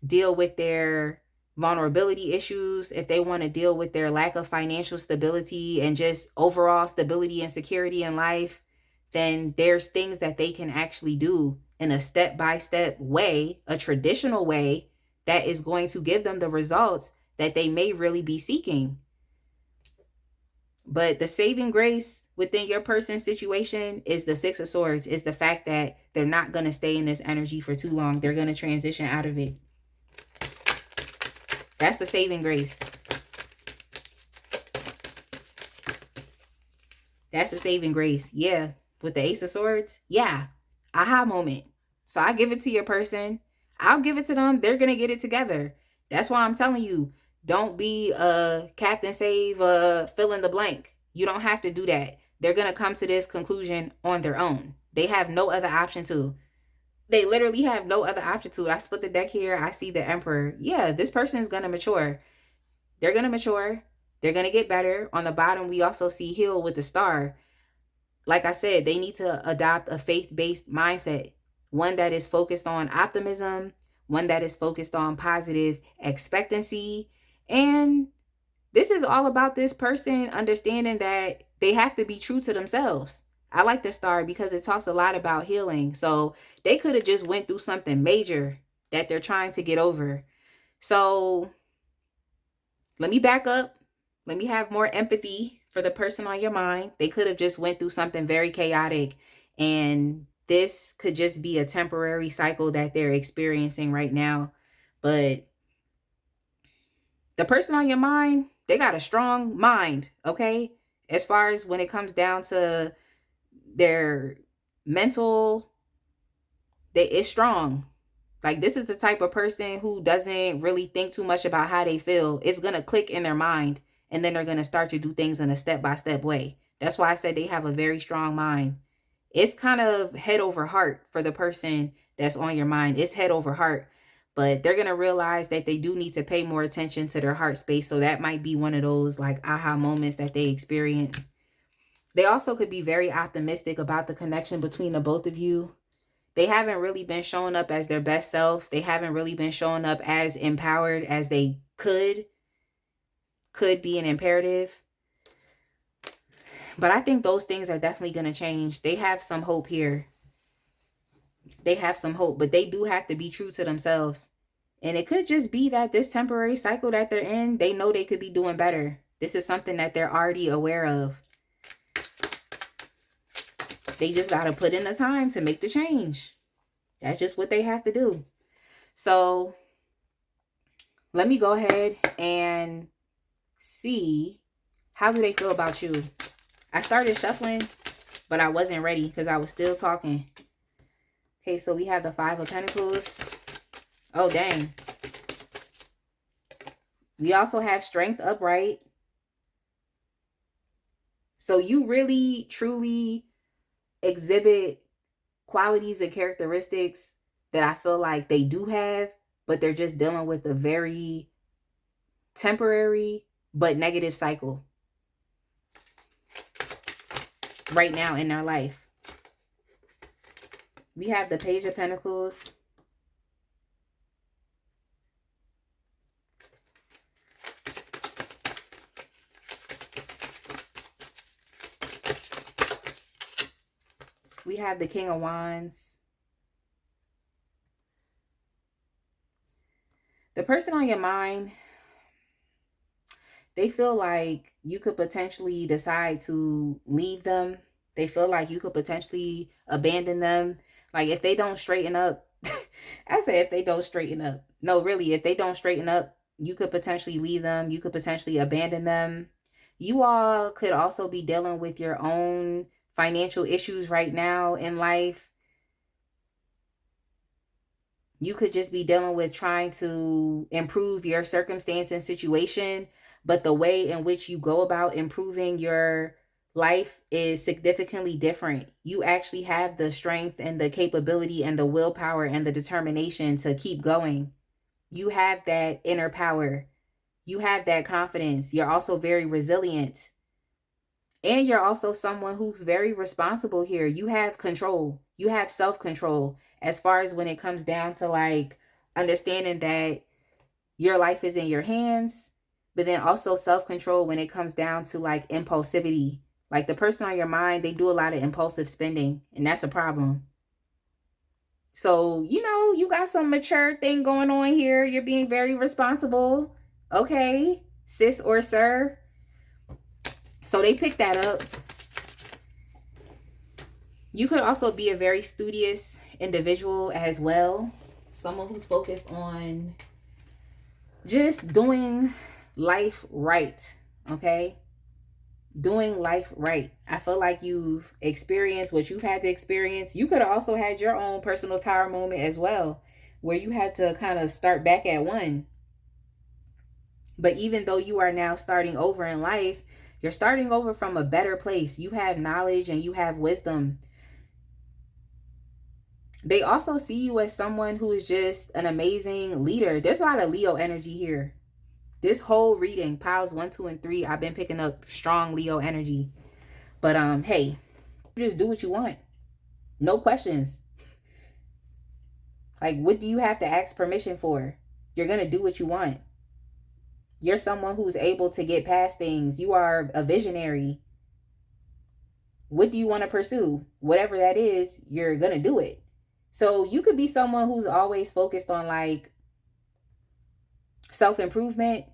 deal with their vulnerability issues, if they want to deal with their lack of financial stability and just overall stability and security in life, then there's things that they can actually do in a step-by-step way, a traditional way that is going to give them the results that they may really be seeking. But the saving grace within your person's situation is the Six of Swords, is the fact that they're not going to stay in this energy for too long. They're going to transition out of it. That's the saving grace. That's the saving grace. Yeah. With the Ace of Swords. Yeah. Aha moment. So I give it to your person. I'll give it to them. They're going to get it together. That's why I'm telling you, don't be a Captain Save, fill in the blank. You don't have to do that. They're going to come to this conclusion on their own. They have no other option to. They literally have no other option to. I split the deck here. I see the Emperor. Yeah, this person is going to mature. They're going to mature. They're going to get better. On the bottom, we also see Heal with the Star. Like I said, they need to adopt a faith-based mindset. One that is focused on optimism. One that is focused on positive expectancy. And this is all about this person understanding that they have to be true to themselves. I like the Star because it talks a lot about healing. So they could have just went through something major that they're trying to get over. So let me back up. Let me have more empathy for the person on your mind. They could have just went through something very chaotic, and this could just be a temporary cycle that they're experiencing right now. But the person on your mind, they got a strong mind, okay? As far as when it comes down to their mental, it's strong. Like, this is the type of person who doesn't really think too much about how they feel. It's going to click in their mind, and then they're going to start to do things in a step-by-step way. That's why I said they have a very strong mind. It's kind of head over heart for the person that's on your mind. It's head over heart. But they're going to realize that they do need to pay more attention to their heart space. So that might be one of those like aha moments that they experience. They also could be very optimistic about the connection between the both of you. They haven't really been showing up as their best self. They haven't really been showing up as empowered as they could be an imperative. But I think those things are definitely going to change. They have some hope here. They have some hope, but they do have to be true to themselves. And it could just be that this temporary cycle that they're in, they know they could be doing better. This is something that they're already aware of. They just got to put in the time to make the change. That's just what they have to do. So let me go ahead and see, how do they feel about you? I started shuffling, but I wasn't ready because I was still talking. Okay, so we have the Five of Pentacles. Oh, dang. We also have Strength upright. So you really, truly exhibit qualities and characteristics that I feel like they do have, but they're just dealing with a very temporary but negative cycle right now in their life. We have the Page of Pentacles. We have the King of Wands. The person on your mind, they feel like you could potentially decide to leave them. They feel like you could potentially abandon them. Like if they don't straighten up, I say if they don't straighten up. No, really, if they don't straighten up, you could potentially leave them. You could potentially abandon them. You all could also be dealing with your own financial issues right now in life. You could just be dealing with trying to improve your circumstance and situation, but the way in which you go about improving your life is significantly different. You actually have the strength and the capability and the willpower and the determination to keep going. You have that inner power. You have that confidence. You're also very resilient. And you're also someone who's very responsible here. You have control. You have self-control as far as when it comes down to like understanding that your life is in your hands, but then also self-control when it comes down to like impulsivity. Like the person on your mind, they do a lot of impulsive spending, and that's a problem. So, you know, you got some mature thing going on here. You're being very responsible. Okay, sis or sir. So they pick that up. You could also be a very studious individual as well. Someone who's focused on just doing life right, okay? Doing life right. I feel like you've experienced what you've had to experience. You could have also had your own personal tower moment as well, where you had to kind of start back at one. But even though you are now starting over in life, you're starting over from a better place. You have knowledge and you have wisdom. They also see you as someone who is just an amazing leader. There's a lot of Leo energy here. This whole reading, piles 1, 2, and 3, I've been picking up strong Leo energy. But hey, just do what you want. No questions. Like, what do you have to ask permission for? You're going to do what you want. You're someone who's able to get past things. You are a visionary. What do you want to pursue? Whatever that is, you're going to do it. So you could be someone who's always focused on like self-improvement.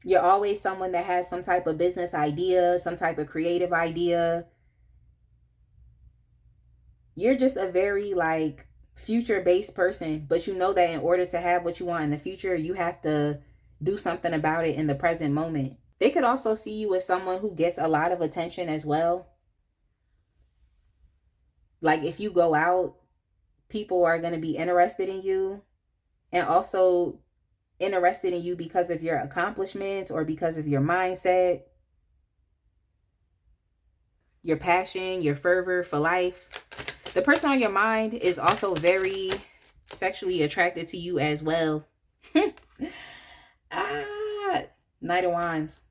You're always someone that has some type of business idea, some type of creative idea. You're just a very like future-based person, but you know that in order to have what you want in the future, you have to do something about it in the present moment. They could also see you as someone who gets a lot of attention as well. Like if you go out, people are going to be interested in you, and also interested in you because of your accomplishments or because of your mindset, your passion, your fervor for life. The person on your mind is also very sexually attracted to you as well. Knight of Wands.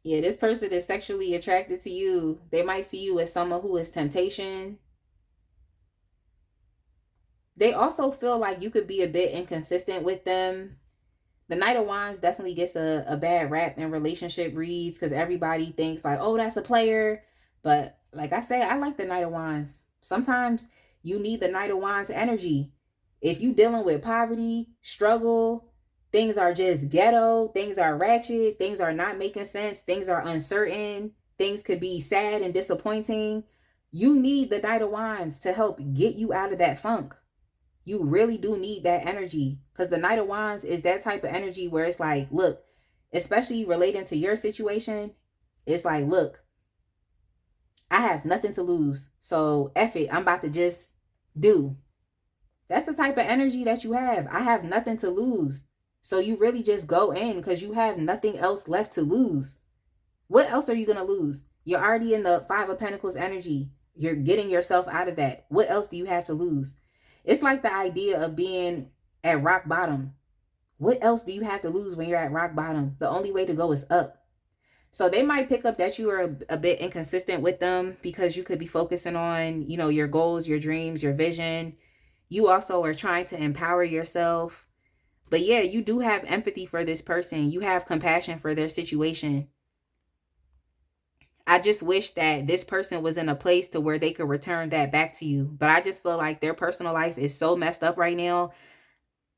Yeah, this person is sexually attracted to you. They might see you as someone who is temptation. They also feel like you could be a bit inconsistent with them. The Knight of Wands definitely gets a bad rap in relationship reads because everybody thinks like, oh, that's a player. But like I say, I like the Knight of Wands. Sometimes you need the Knight of Wands energy. If you dealing with poverty, struggle, things are just ghetto, things are ratchet, things are not making sense, things are uncertain, things could be sad and disappointing, you need the Knight of Wands to help get you out of that funk. You really do need that energy, because the Knight of Wands is that type of energy where it's like, look, especially relating to your situation, it's like, look, I have nothing to lose. So F it, I'm about to just do. That's the type of energy that you have. I have nothing to lose. So you really just go in because you have nothing else left to lose. What else are you going to lose? You're already in the Five of Pentacles energy. You're getting yourself out of that. What else do you have to lose? It's like the idea of being at rock bottom. What else do you have to lose when you're at rock bottom? The only way to go is up. So they might pick up that you are a bit inconsistent with them because you could be focusing on, you know, your goals, your dreams, your vision. You also are trying to empower yourself. But yeah, you do have empathy for this person. You have compassion for their situation. I just wish that this person was in a place to where they could return that back to you. But I just feel like their personal life is so messed up right now.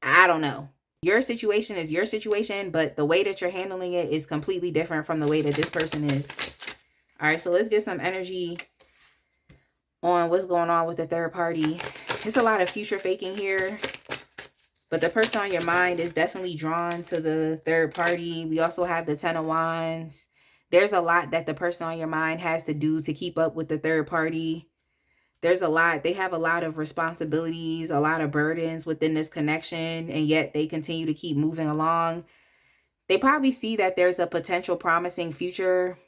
I don't know. Your situation is your situation, but the way that you're handling it is completely different from the way that this person is. All right, so let's get some energy on what's going on with the third party. There's a lot of future faking here, but the person on your mind is definitely drawn to the third party. We also have the Ten of Wands. There's a lot that the person on your mind has to do to keep up with the third party. There's a lot. They have a lot of responsibilities, a lot of burdens within this connection, and yet they continue to keep moving along. They probably see that there's a potential promising future,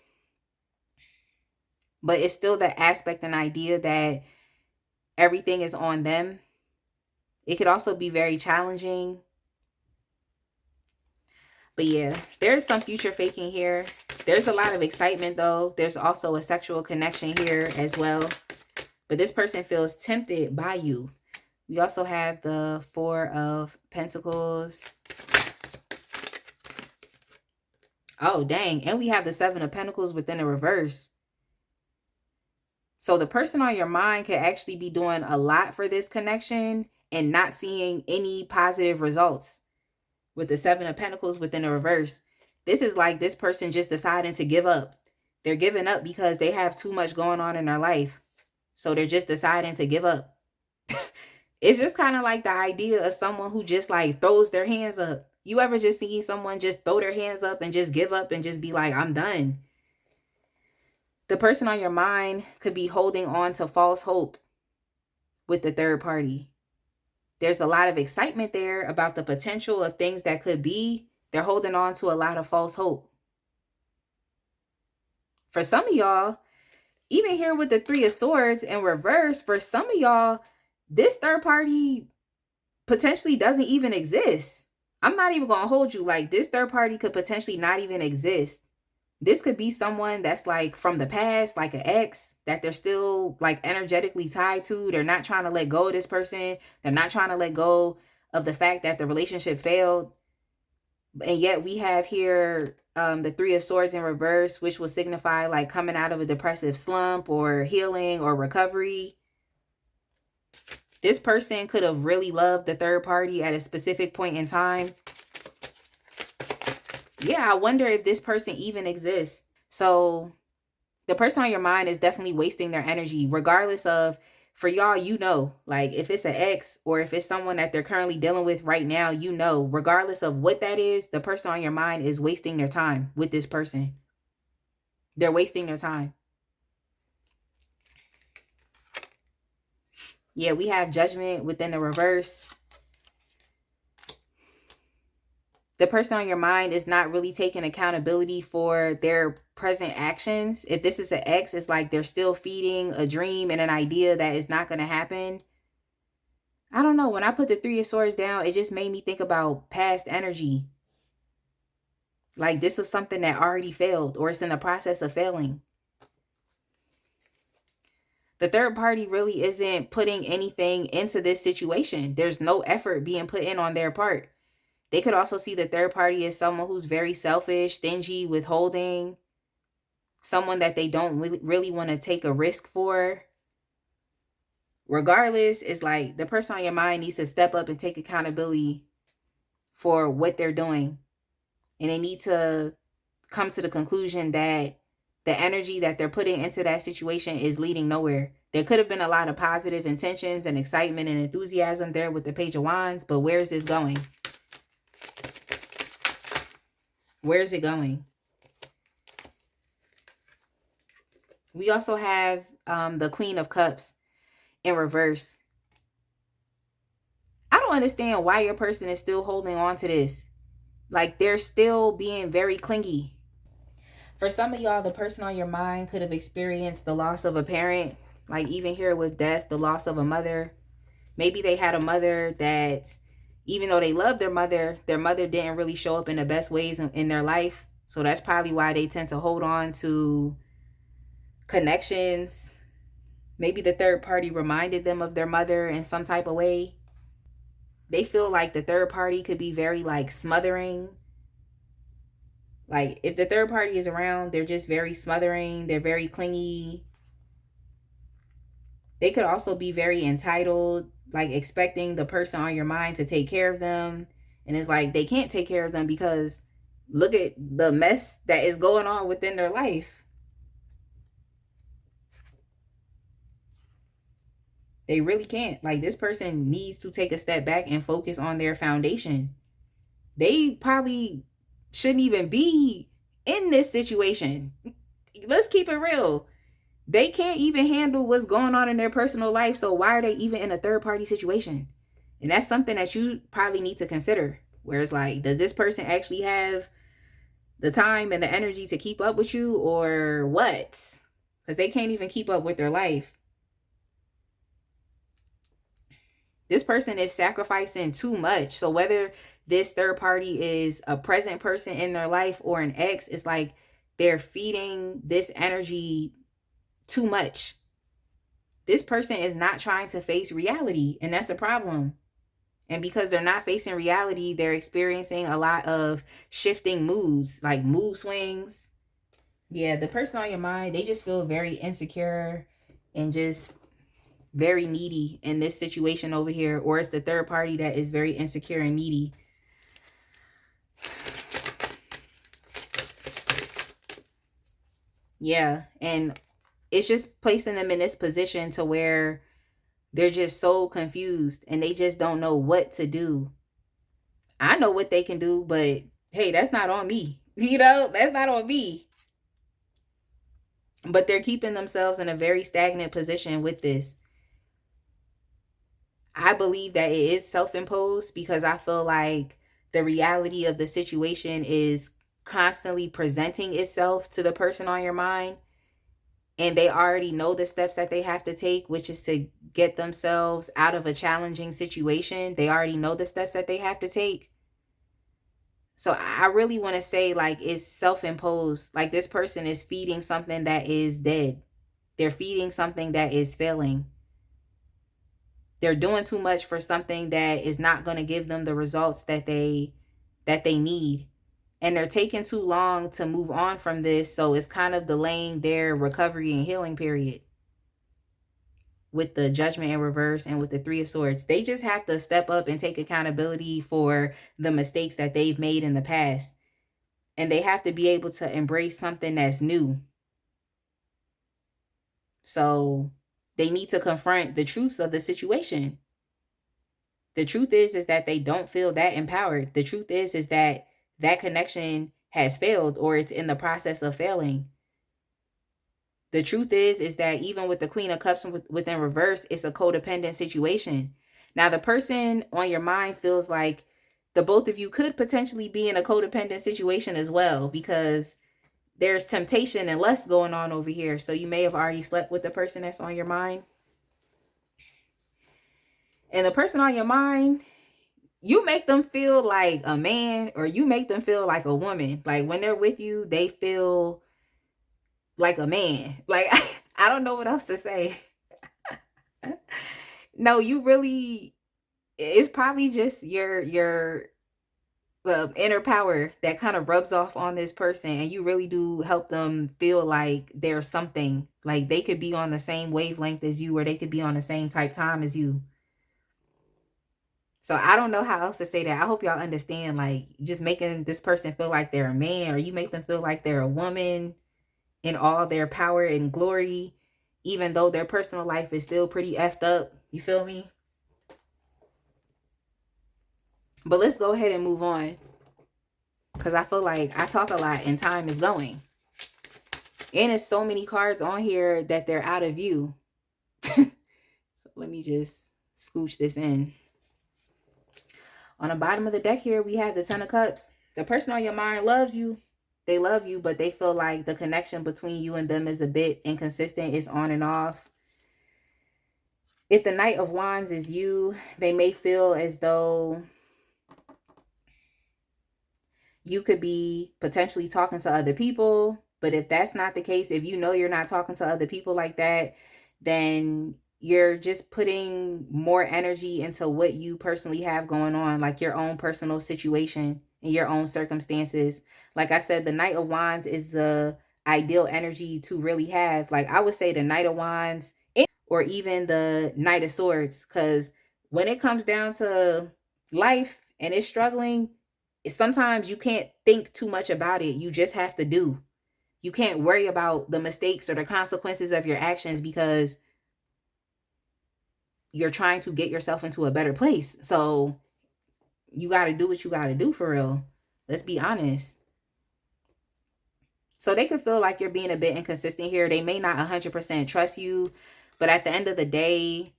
but it's still the aspect and idea that everything is on them. It could also be very challenging. But yeah, there's some future faking here. There's a lot of excitement though. There's also a sexual connection here as well. But this person feels tempted by you. We also have the Four of Pentacles. Oh, dang. And we have the Seven of Pentacles within a reverse. So the person on your mind could actually be doing a lot for this connection and not seeing any positive results. With the Seven of Pentacles within a reverse, this is like this person just deciding to give up. They're giving up because they have too much going on in their life. So they're just deciding to give up. It's just kind of like the idea of someone who just like throws their hands up. You ever just see someone just throw their hands up and just give up and just be like, I'm done? The person on your mind could be holding on to false hope with the third party. There's a lot of excitement there about the potential of things that could be. They're holding on to a lot of false hope. For some of y'all, even here with the Three of Swords in reverse, for some of y'all, this third party potentially doesn't even exist. I'm not even going to hold you. Like, this third party could potentially not even exist. This could be someone that's like from the past, like an ex that they're still like energetically tied to. They're not trying to let go of this person. They're not trying to let go of the fact that the relationship failed. And yet we have here the Three of Swords in reverse, which will signify like coming out of a depressive slump or healing or recovery. This person could have really loved the third party at a specific point in time. Yeah, I wonder if this person even exists. So the person on your mind is definitely wasting their energy, regardless of, for y'all, you know, like if it's an ex or if it's someone that they're currently dealing with right now, you know, regardless of what that is, the person on your mind is wasting their time with this person. They're wasting their time. Yeah, we have Judgment within the reverse. The person on your mind is not really taking accountability for their present actions. If this is an ex, it's like they're still feeding a dream and an idea that is not going to happen. I don't know. When I put the Three of Swords down, it just made me think about past energy. Like this is something that already failed or it's in the process of failing. The third party really isn't putting anything into this situation. There's no effort being put in on their part. They could also see the third party as someone who's very selfish, stingy, withholding, someone that they don't really want to take a risk for. Regardless, it's like the person on your mind needs to step up and take accountability for what they're doing. And they need to come to the conclusion that the energy that they're putting into that situation is leading nowhere. There could have been a lot of positive intentions and excitement and enthusiasm there with the Page of Wands, but where is this going? Where is it going? We also have the Queen of Cups in reverse. I don't understand why your person is still holding on to this. Like, they're still being very clingy. For some of y'all, the person on your mind could have experienced the loss of a parent. Like, even here with death, the loss of a mother. Maybe they had a mother that, even though they loved their mother didn't really show up in the best ways in their life. So that's probably why they tend to hold on to connections. Maybe the third party reminded them of their mother in some type of way. They feel like the third party could be very like smothering. Like, if the third party is around, they're just very smothering. They're very clingy. They could also be very entitled, like expecting the person on your mind to take care of them. And it's like they can't take care of them because look at the mess that is going on within their life. They really can't. Like, this person needs to take a step back and focus on their foundation. They probably shouldn't even be in this situation. Let's keep it real. They can't even handle what's going on in their personal life. So why are they even in a third party situation? And that's something that you probably need to consider. Where it's like, does this person actually have the time and the energy to keep up with you, or what? Because they can't even keep up with their life. This person is sacrificing too much. So whether this third party is a present person in their life or an ex, it's like they're feeding this energy too much. This person is not trying to face reality, and that's a problem. And because they're not facing reality, they're experiencing a lot of shifting moods, like mood swings. Yeah, the person on your mind, they just feel very insecure and just very needy in this situation over here. Or it's the third party that is very insecure and needy. Yeah, and it's just placing them in this position to where they're just so confused and they just don't know what to do. I know what they can do, but hey, that's not on me. You know, that's not on me. But they're keeping themselves in a very stagnant position with this. I believe that it is self-imposed because I feel like the reality of the situation is constantly presenting itself to the person on your mind. And they already know the steps that they have to take, which is to get themselves out of a challenging situation. They already know the steps that they have to take. So I really want to say, like, it's self-imposed. Like, this person is feeding something that is dead. They're feeding something that is failing. They're doing too much for something that is not going to give them the results that they need. And they're taking too long to move on from this. So it's kind of delaying their recovery and healing period. With the Judgment in reverse and with the Three of Swords, they just have to step up and take accountability for the mistakes that they've made in the past. And they have to be able to embrace something that's new. So they need to confront the truths of the situation. The truth is that they don't feel that empowered. The truth is that that connection has failed, or it's in the process of failing. The truth is that even with the Queen of Cups within reverse, it's a codependent situation. Now, the person on your mind feels like the both of you could potentially be in a codependent situation as well, because there's temptation and lust going on over here. So you may have already slept with the person that's on your mind. And the person on your mind, you make them feel like a man, or you make them feel like a woman. Like, when they're with you, they feel like a man. Like, I don't know what else to say. No, you really, it's probably just your inner power that kind of rubs off on this person, and you really do help them feel like they're something. Like, they could be on the same wavelength as you, or they could be on the same type time as you. So I don't know how else to say that. I hope y'all understand, like, just making this person feel like they're a man, or you make them feel like they're a woman. in all their power and glory, even though their personal life is still pretty effed up. You feel me? But let's go ahead and move on, because I feel like I talk a lot and time is going. And it's so many cards on here that they're out of view. So let me just scooch this in. On the bottom of the deck here, we have the Ten of Cups. The person on your mind loves you. They love you, but they feel like the connection between you and them is a bit inconsistent. It's on and off. If the Knight of Wands is you, they may feel as though you could be potentially talking to other people. But if that's not the case, if you know you're not talking to other people like that, then you're just putting more energy into what you personally have going on, like your own personal situation and your own circumstances. Like I said, the Knight of Wands is the ideal energy to really have. Like I would say the Knight of Wands or even the Knight of Swords, because when it comes down to life and it's struggling, sometimes you can't think too much about it. You just have to do. You can't worry about the mistakes or the consequences of your actions because you're trying to get yourself into a better place. So you got to do what you got to do for real. Let's be honest. So they could feel like you're being a bit inconsistent here. They may not 100% trust you, but at the end of the day,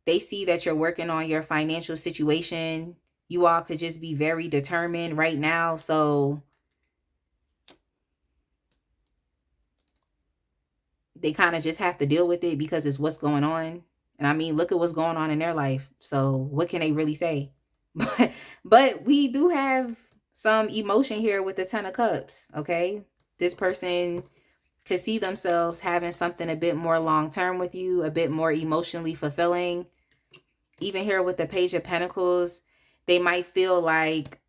they see that you're working on your financial situation. You all could just be very determined right now. So they kind of just have to deal with it because it's what's going on. And I mean, look at what's going on in their life. So what can they really say? But we do have some emotion here with the Ten of Cups, okay? This person could see themselves having something a bit more long-term with you, a bit more emotionally fulfilling. Even here with the Page of Pentacles, they might feel like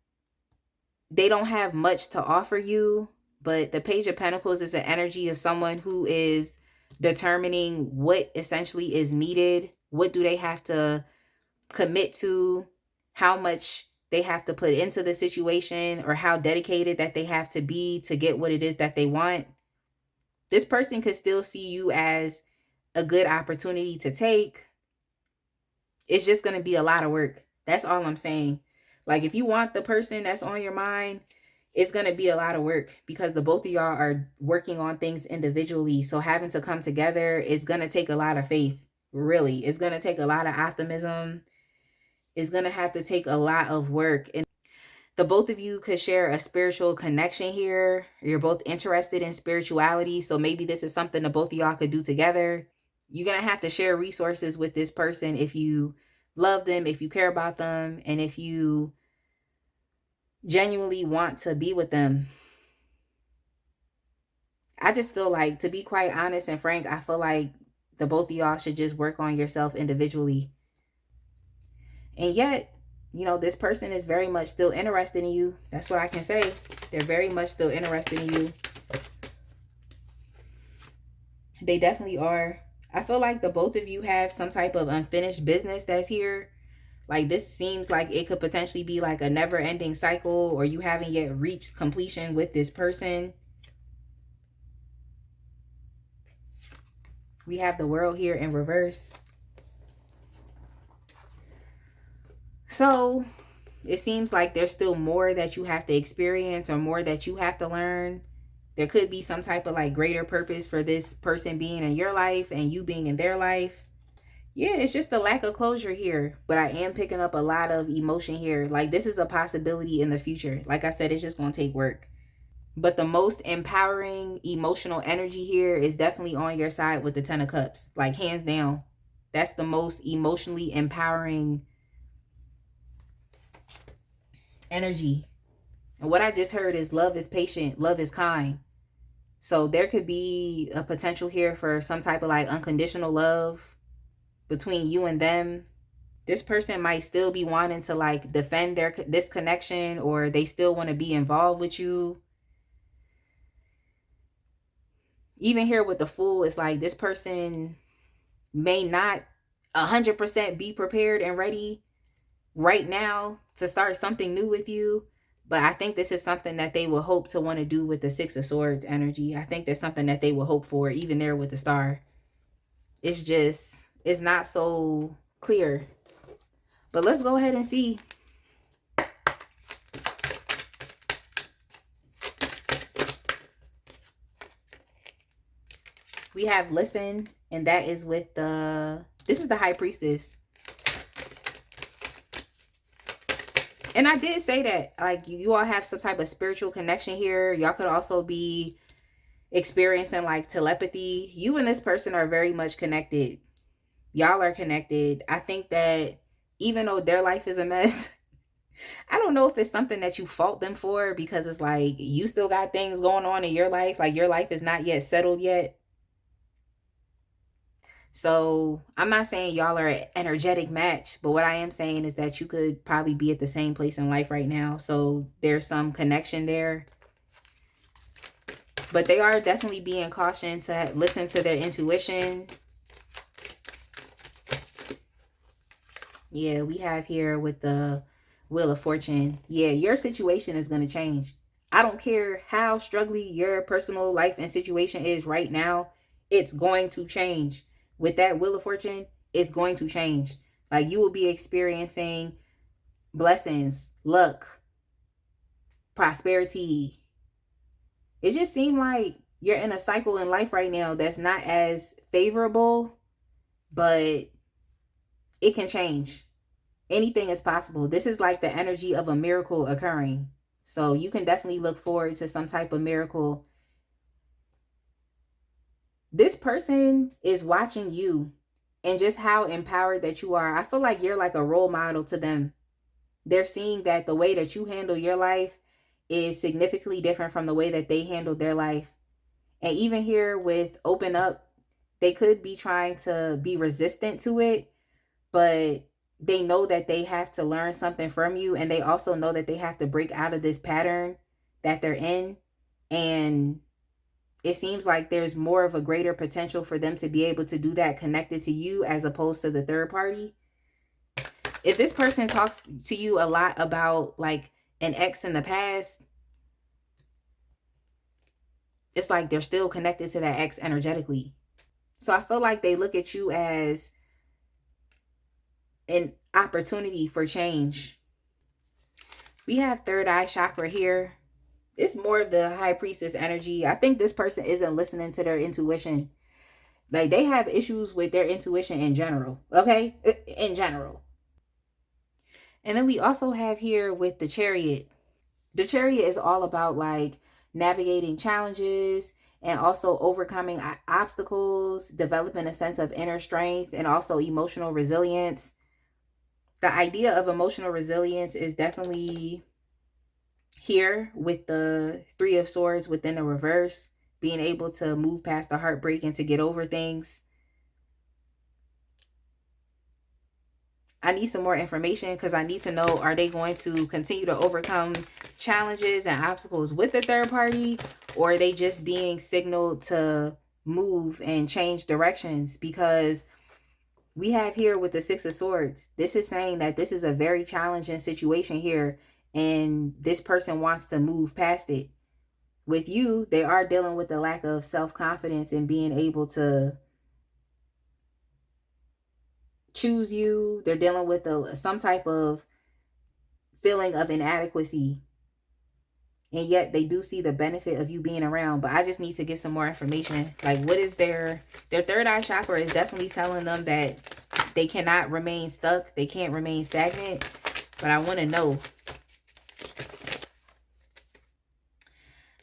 they don't have much to offer you, but the Page of Pentacles is an energy of someone who is determining what essentially is needed. What do they have to commit to? How much they have to put into the situation, or how dedicated that they have to be to get what it is that they want. This person could still see you as a good opportunity to take. It's just going to be a lot of work. That's all I'm saying. Like if you want the person that's on your mind, it's going to be a lot of work because the both of y'all are working on things individually. So having to come together is going to take a lot of faith. Really, it's going to take a lot of optimism. It's going to have to take a lot of work. And the both of you could share a spiritual connection here. You're both interested in spirituality. So maybe this is something the both of y'all could do together. You're going to have to share resources with this person if you love them, if you care about them, and if you genuinely want to be with them. I just feel like, to be quite honest and frank, I feel like the both of y'all should just work on yourself individually. And yet, you know, this person is very much still interested in you. That's what I can say. They're very much still interested in you. They definitely are. I feel like the both of you have some type of unfinished business that's here. Like this seems like it could potentially be like a never-ending cycle, or you haven't yet reached completion with this person. We have the World here in reverse. So it seems like there's still more that you have to experience or more that you have to learn. There could be some type of like greater purpose for this person being in your life and you being in their life. Yeah, it's just a lack of closure here. But I am picking up a lot of emotion here. Like this is a possibility in the future. Like I said, it's just going to take work. But the most empowering emotional energy here is definitely on your side with the Ten of Cups. Like hands down. That's the most emotionally empowering energy. And what I just heard is love is patient, love is kind. So there could be a potential here for some type of like unconditional love between you and them. This person might still be wanting to like defend this connection, or they still want to be involved with you. Even here with the Fool, it's like this person may not 100% be prepared and ready right now to start something new with you. But I think this is something that they will hope to want to do with the Six of Swords energy. I think that's something that they will hope for, even there with the Star. It's just, it's not so clear. But let's go ahead and see. We have listen, and that is with the, this is the High Priestess. And I did say that, like, you all have some type of spiritual connection here. Y'all could also be experiencing like telepathy. You and this person are very much connected. Y'all are connected. I think that even though their life is a mess, I don't know if it's something that you fault them for, because it's like you still got things going on in your life. Like your life is not yet settled yet. So I'm not saying y'all are an energetic match, but what I am saying is that you could probably be at the same place in life right now. So there's some connection there. But they are definitely being cautioned to listen to their intuition. Yeah, we have here with the Wheel of Fortune. Yeah, your situation is going to change. I don't care how struggling your personal life and situation is right now. It's going to change. With that Wheel of Fortune, it's going to change. Like you will be experiencing blessings, luck, prosperity. It just seems like you're in a cycle in life right now that's not as favorable, but it can change. Anything is possible. This is like the energy of a miracle occurring. So you can definitely look forward to some type of miracle. This person is watching you and just how empowered that you are. I feel like you're like a role model to them. They're seeing that the way that you handle your life is significantly different from the way that they handled their life. And even here with open up, they could be trying to be resistant to it, but they know that they have to learn something from you. And they also know that they have to break out of this pattern that they're in. And it seems like there's more of a greater potential for them to be able to do that connected to you as opposed to the third party. If this person talks to you a lot about like an ex in the past, it's like they're still connected to that ex energetically. So I feel like they look at you as an opportunity for change. We have third eye chakra here. It's more of the High Priestess energy. I think this person isn't listening to their intuition. Like they have issues with their intuition in general. Okay? In general. And then we also have here with the Chariot. The Chariot is all about like navigating challenges and also overcoming obstacles, developing a sense of inner strength and also emotional resilience. The idea of emotional resilience is definitely here with the Three of Swords within the reverse, being able to move past the heartbreak and to get over things. I need some more information because I need to know, are they going to continue to overcome challenges and obstacles with the third party, or are they just being signaled to move and change directions? Because we have here with the Six of Swords, this is saying that this is a very challenging situation here and this person wants to move past it. With you, they are dealing with the lack of self-confidence and being able to choose you. They're dealing with some type of feeling of inadequacy. And yet they do see the benefit of you being around. But I just need to get some more information. Like, what is their third eye chakra is definitely telling them that they cannot remain stuck. They can't remain stagnant. But I want to know.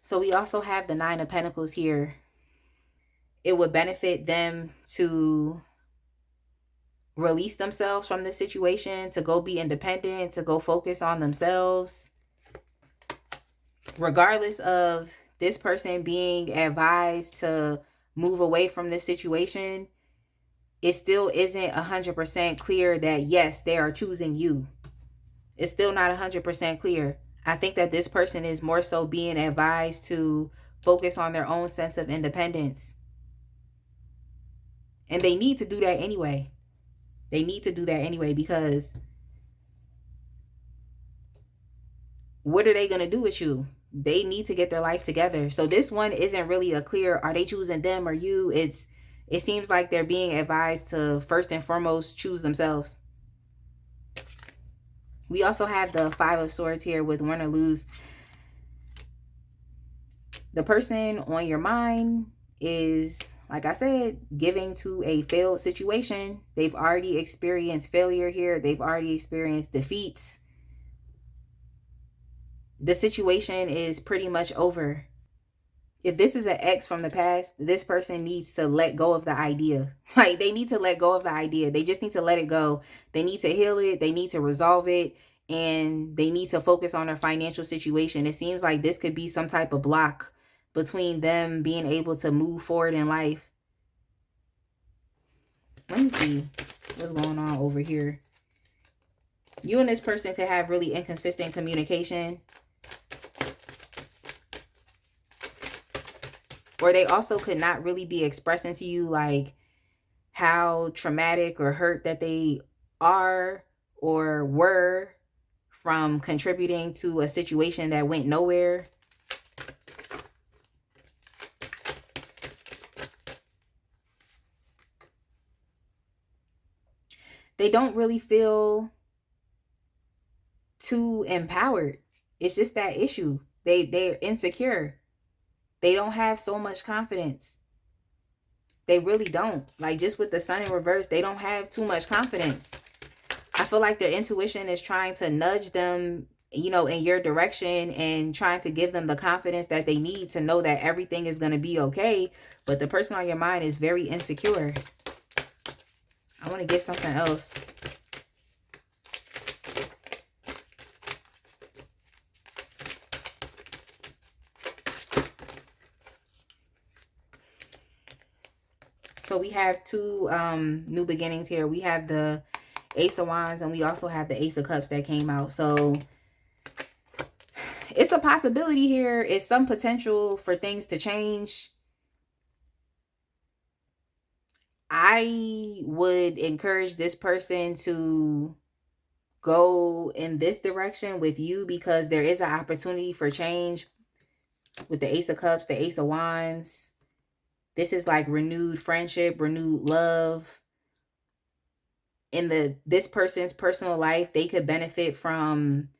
So we also have the Nine of Pentacles here. It would benefit them to release themselves from this situation, to go be independent, to go focus on themselves. Regardless of this person being advised to move away from this situation, it still isn't 100% clear that yes, they are choosing you. It's still not 100% clear. I think that this person is more so being advised to focus on their own sense of independence. And they need to do that anyway. They need to do that anyway because what are they going to do with you? They need to get their life together. So this one isn't really a clear, are they choosing them or you? It seems like they're being advised to first and foremost choose themselves. We also have the Five of Swords here with win or lose. The person on your mind is, like I said, giving to a failed situation. They've already experienced failure here. They've already experienced defeats. The situation is pretty much over. If this is an ex from the past, this person needs to let go of the idea. Like, they need to let go of the idea. They just need to let it go. They need to heal it. They need to resolve it. And they need to focus on their financial situation. It seems like this could be some type of block between them being able to move forward in life. Let me see what's going on over here. You and this person could have really inconsistent communication. Or they also could not really be expressing to you like how traumatic or hurt that they are or were from contributing to a situation that went nowhere. They don't really feel too empowered. It's just that issue. They're insecure. They don't have so much confidence. They really don't. Like, just with the sun in reverse, they don't have too much confidence. I feel like their intuition is trying to nudge them, you know, in your direction and trying to give them the confidence that they need to know that everything is going to be okay. But the person on your mind is very insecure. I want to get something else. So we have two new beginnings here. We have the Ace of Wands and we also have the Ace of Cups that came out. So it's a possibility here. It's some potential for things to change. I would encourage this person to go in this direction with you because there is an opportunity for change with the Ace of Cups, the Ace of Wands. This is like renewed friendship, renewed love. In this person's personal life, they could benefit from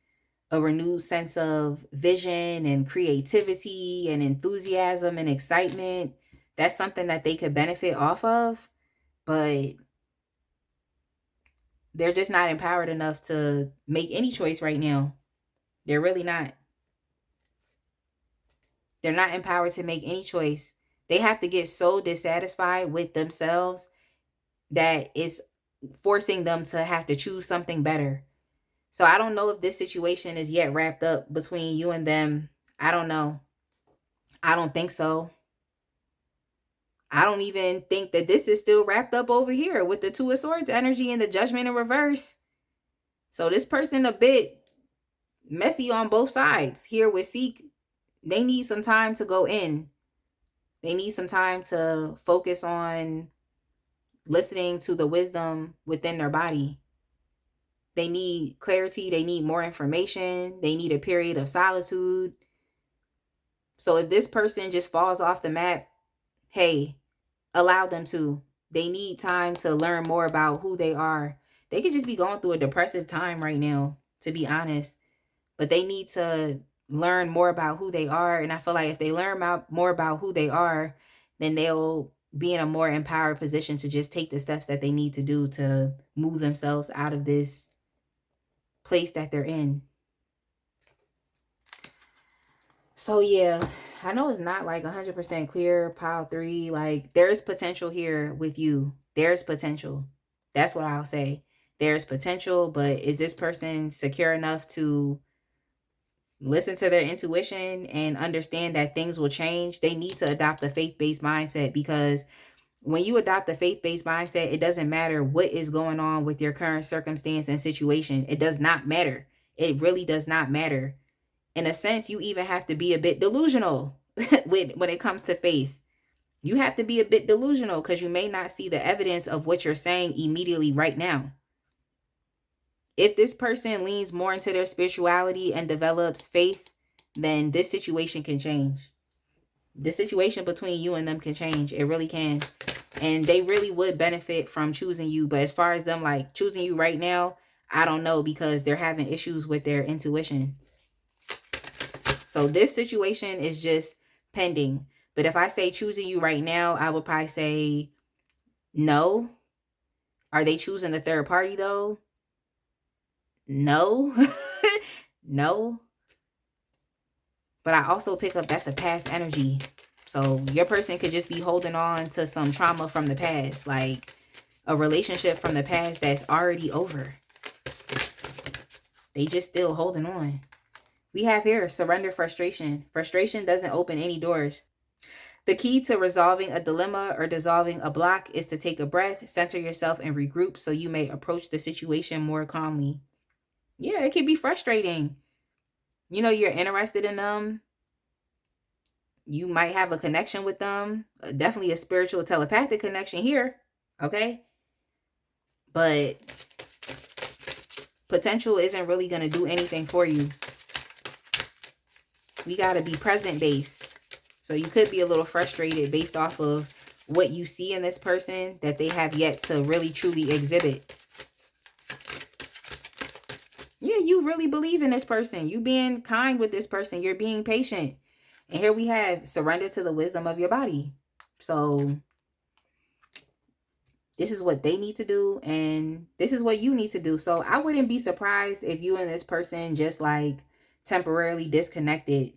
a renewed sense of vision and creativity and enthusiasm and excitement. That's something that they could benefit off of, but they're just not empowered enough to make any choice right now. They're really not. They're not empowered to make any choice. They have to get so dissatisfied with themselves that it's forcing them to have to choose something better. So I don't know if this situation is yet wrapped up between you and them. I don't know. I don't think so. I don't even think that this is still wrapped up over here with the Two of Swords energy and the Judgment in reverse. So this person a bit messy on both sides. Here with Seek, they need some time to go in. They need some time to focus on listening to the wisdom within their body. They need clarity. They need more information. They need a period of solitude. So if this person just falls off the map, hey, allow them to. They need time to learn more about who they are. They could just be going through a depressive time right now, to be honest. But they need to learn more about who they are. And I feel like if they learn more about who they are, then they'll be in a more empowered position to just take the steps that they need to do to move themselves out of this place that they're in. So yeah, I know it's not like 100% clear, pile 3. Like, there's potential here with you. There's potential. That's what I'll say. There's potential, but is this person secure enough to listen to their intuition and understand that things will change? They need to adopt a faith-based mindset, because when you adopt a faith-based mindset, it doesn't matter what is going on with your current circumstance and situation. It does not matter. It really does not matter. In a sense, you even have to be a bit delusional when it comes to faith. You have to be a bit delusional because you may not see the evidence of what you're saying immediately right now. If this person leans more into their spirituality and develops faith, then this situation can change. The situation between you and them can change. It really can. And they really would benefit from choosing you. But as far as them like choosing you right now, I don't know, because they're having issues with their intuition. So this situation is just pending. But if I say choosing you right now, I would probably say no. Are they choosing the third party though? No. No. But I also pick up that's a past energy. So your person could just be holding on to some trauma from the past, like a relationship from the past that's already over. They just still holding on. We have here surrender frustration. Frustration doesn't open any doors. The key to resolving a dilemma or dissolving a block is to take a breath, center yourself, and regroup so you may approach the situation more calmly. Yeah, it can be frustrating. You know, you're interested in them. You might have a connection with them. Definitely a spiritual telepathic connection here. Okay? But potential isn't really going to do anything for you. We got to be present based. So you could be a little frustrated based off of what you see in this person that they have yet to really truly exhibit. Yeah, you really believe in this person. You being kind with this person. You're being patient. And here we have surrender to the wisdom of your body. So this is what they need to do, and this is what you need to do. So I wouldn't be surprised if you and this person just like temporarily disconnected.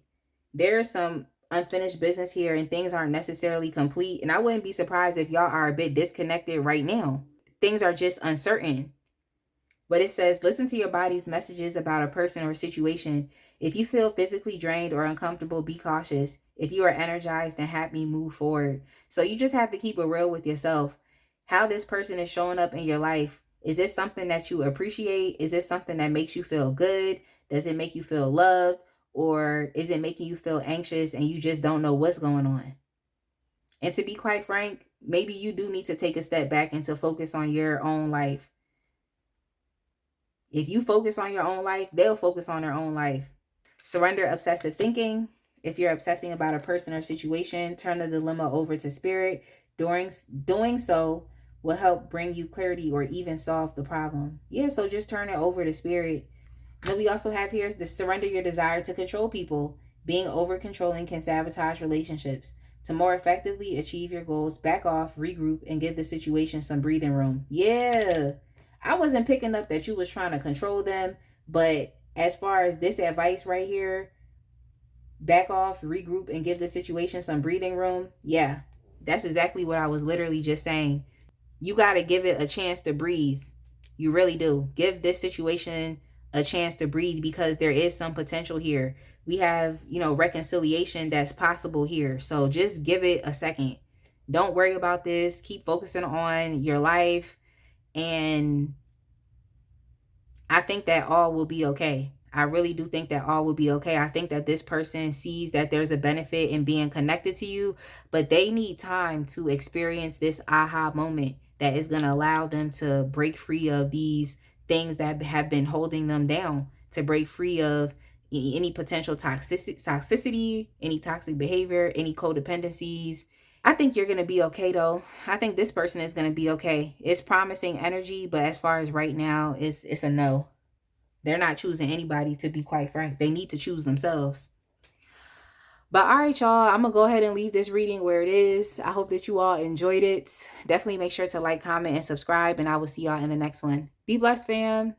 There's some unfinished business here and things aren't necessarily complete. And I wouldn't be surprised if y'all are a bit disconnected right now. Things are just uncertain. But it says, listen to your body's messages about a person or situation. If you feel physically drained or uncomfortable, be cautious. If you are energized and happy, move forward. So you just have to keep it real with yourself. How this person is showing up in your life. Is this something that you appreciate? Is this something that makes you feel good? Does it make you feel loved? Or is it making you feel anxious and you just don't know what's going on? And to be quite frank, maybe you do need to take a step back and to focus on your own life. If you focus on your own life, they'll focus on their own life. Surrender obsessive thinking. If you're obsessing about a person or situation, turn the dilemma over to spirit. Doing so will help bring you clarity or even solve the problem. Yeah, so just turn it over to spirit. Then we also have here the surrender your desire to control people. Being over controlling can sabotage relationships. To more effectively achieve your goals, back off, regroup, and give the situation some breathing room. Yeah. I wasn't picking up that you was trying to control them, but as far as this advice right here, back off, regroup, and give the situation some breathing room. Yeah, that's exactly what I was literally just saying. You got to give it a chance to breathe. You really do. Give this situation a chance to breathe because there is some potential here. We have, reconciliation that's possible here. So just give it a second. Don't worry about this. Keep focusing on your life. And I think that all will be okay. I really do think that all will be okay. I think that this person sees that there's a benefit in being connected to you, but they need time to experience this aha moment that is going to allow them to break free of these things that have been holding them down, to break free of any potential toxicity, any toxic behavior, any codependencies. I think you're going to be okay though. I think this person is going to be okay. It's promising energy, but as far as right now, it's a no. They're not choosing anybody, to be quite frank. They need to choose themselves. But all right, y'all, I'm going to go ahead and leave this reading where it is. I hope that you all enjoyed it. Definitely make sure to like, comment, and subscribe, and I will see y'all in the next one. Be blessed, fam.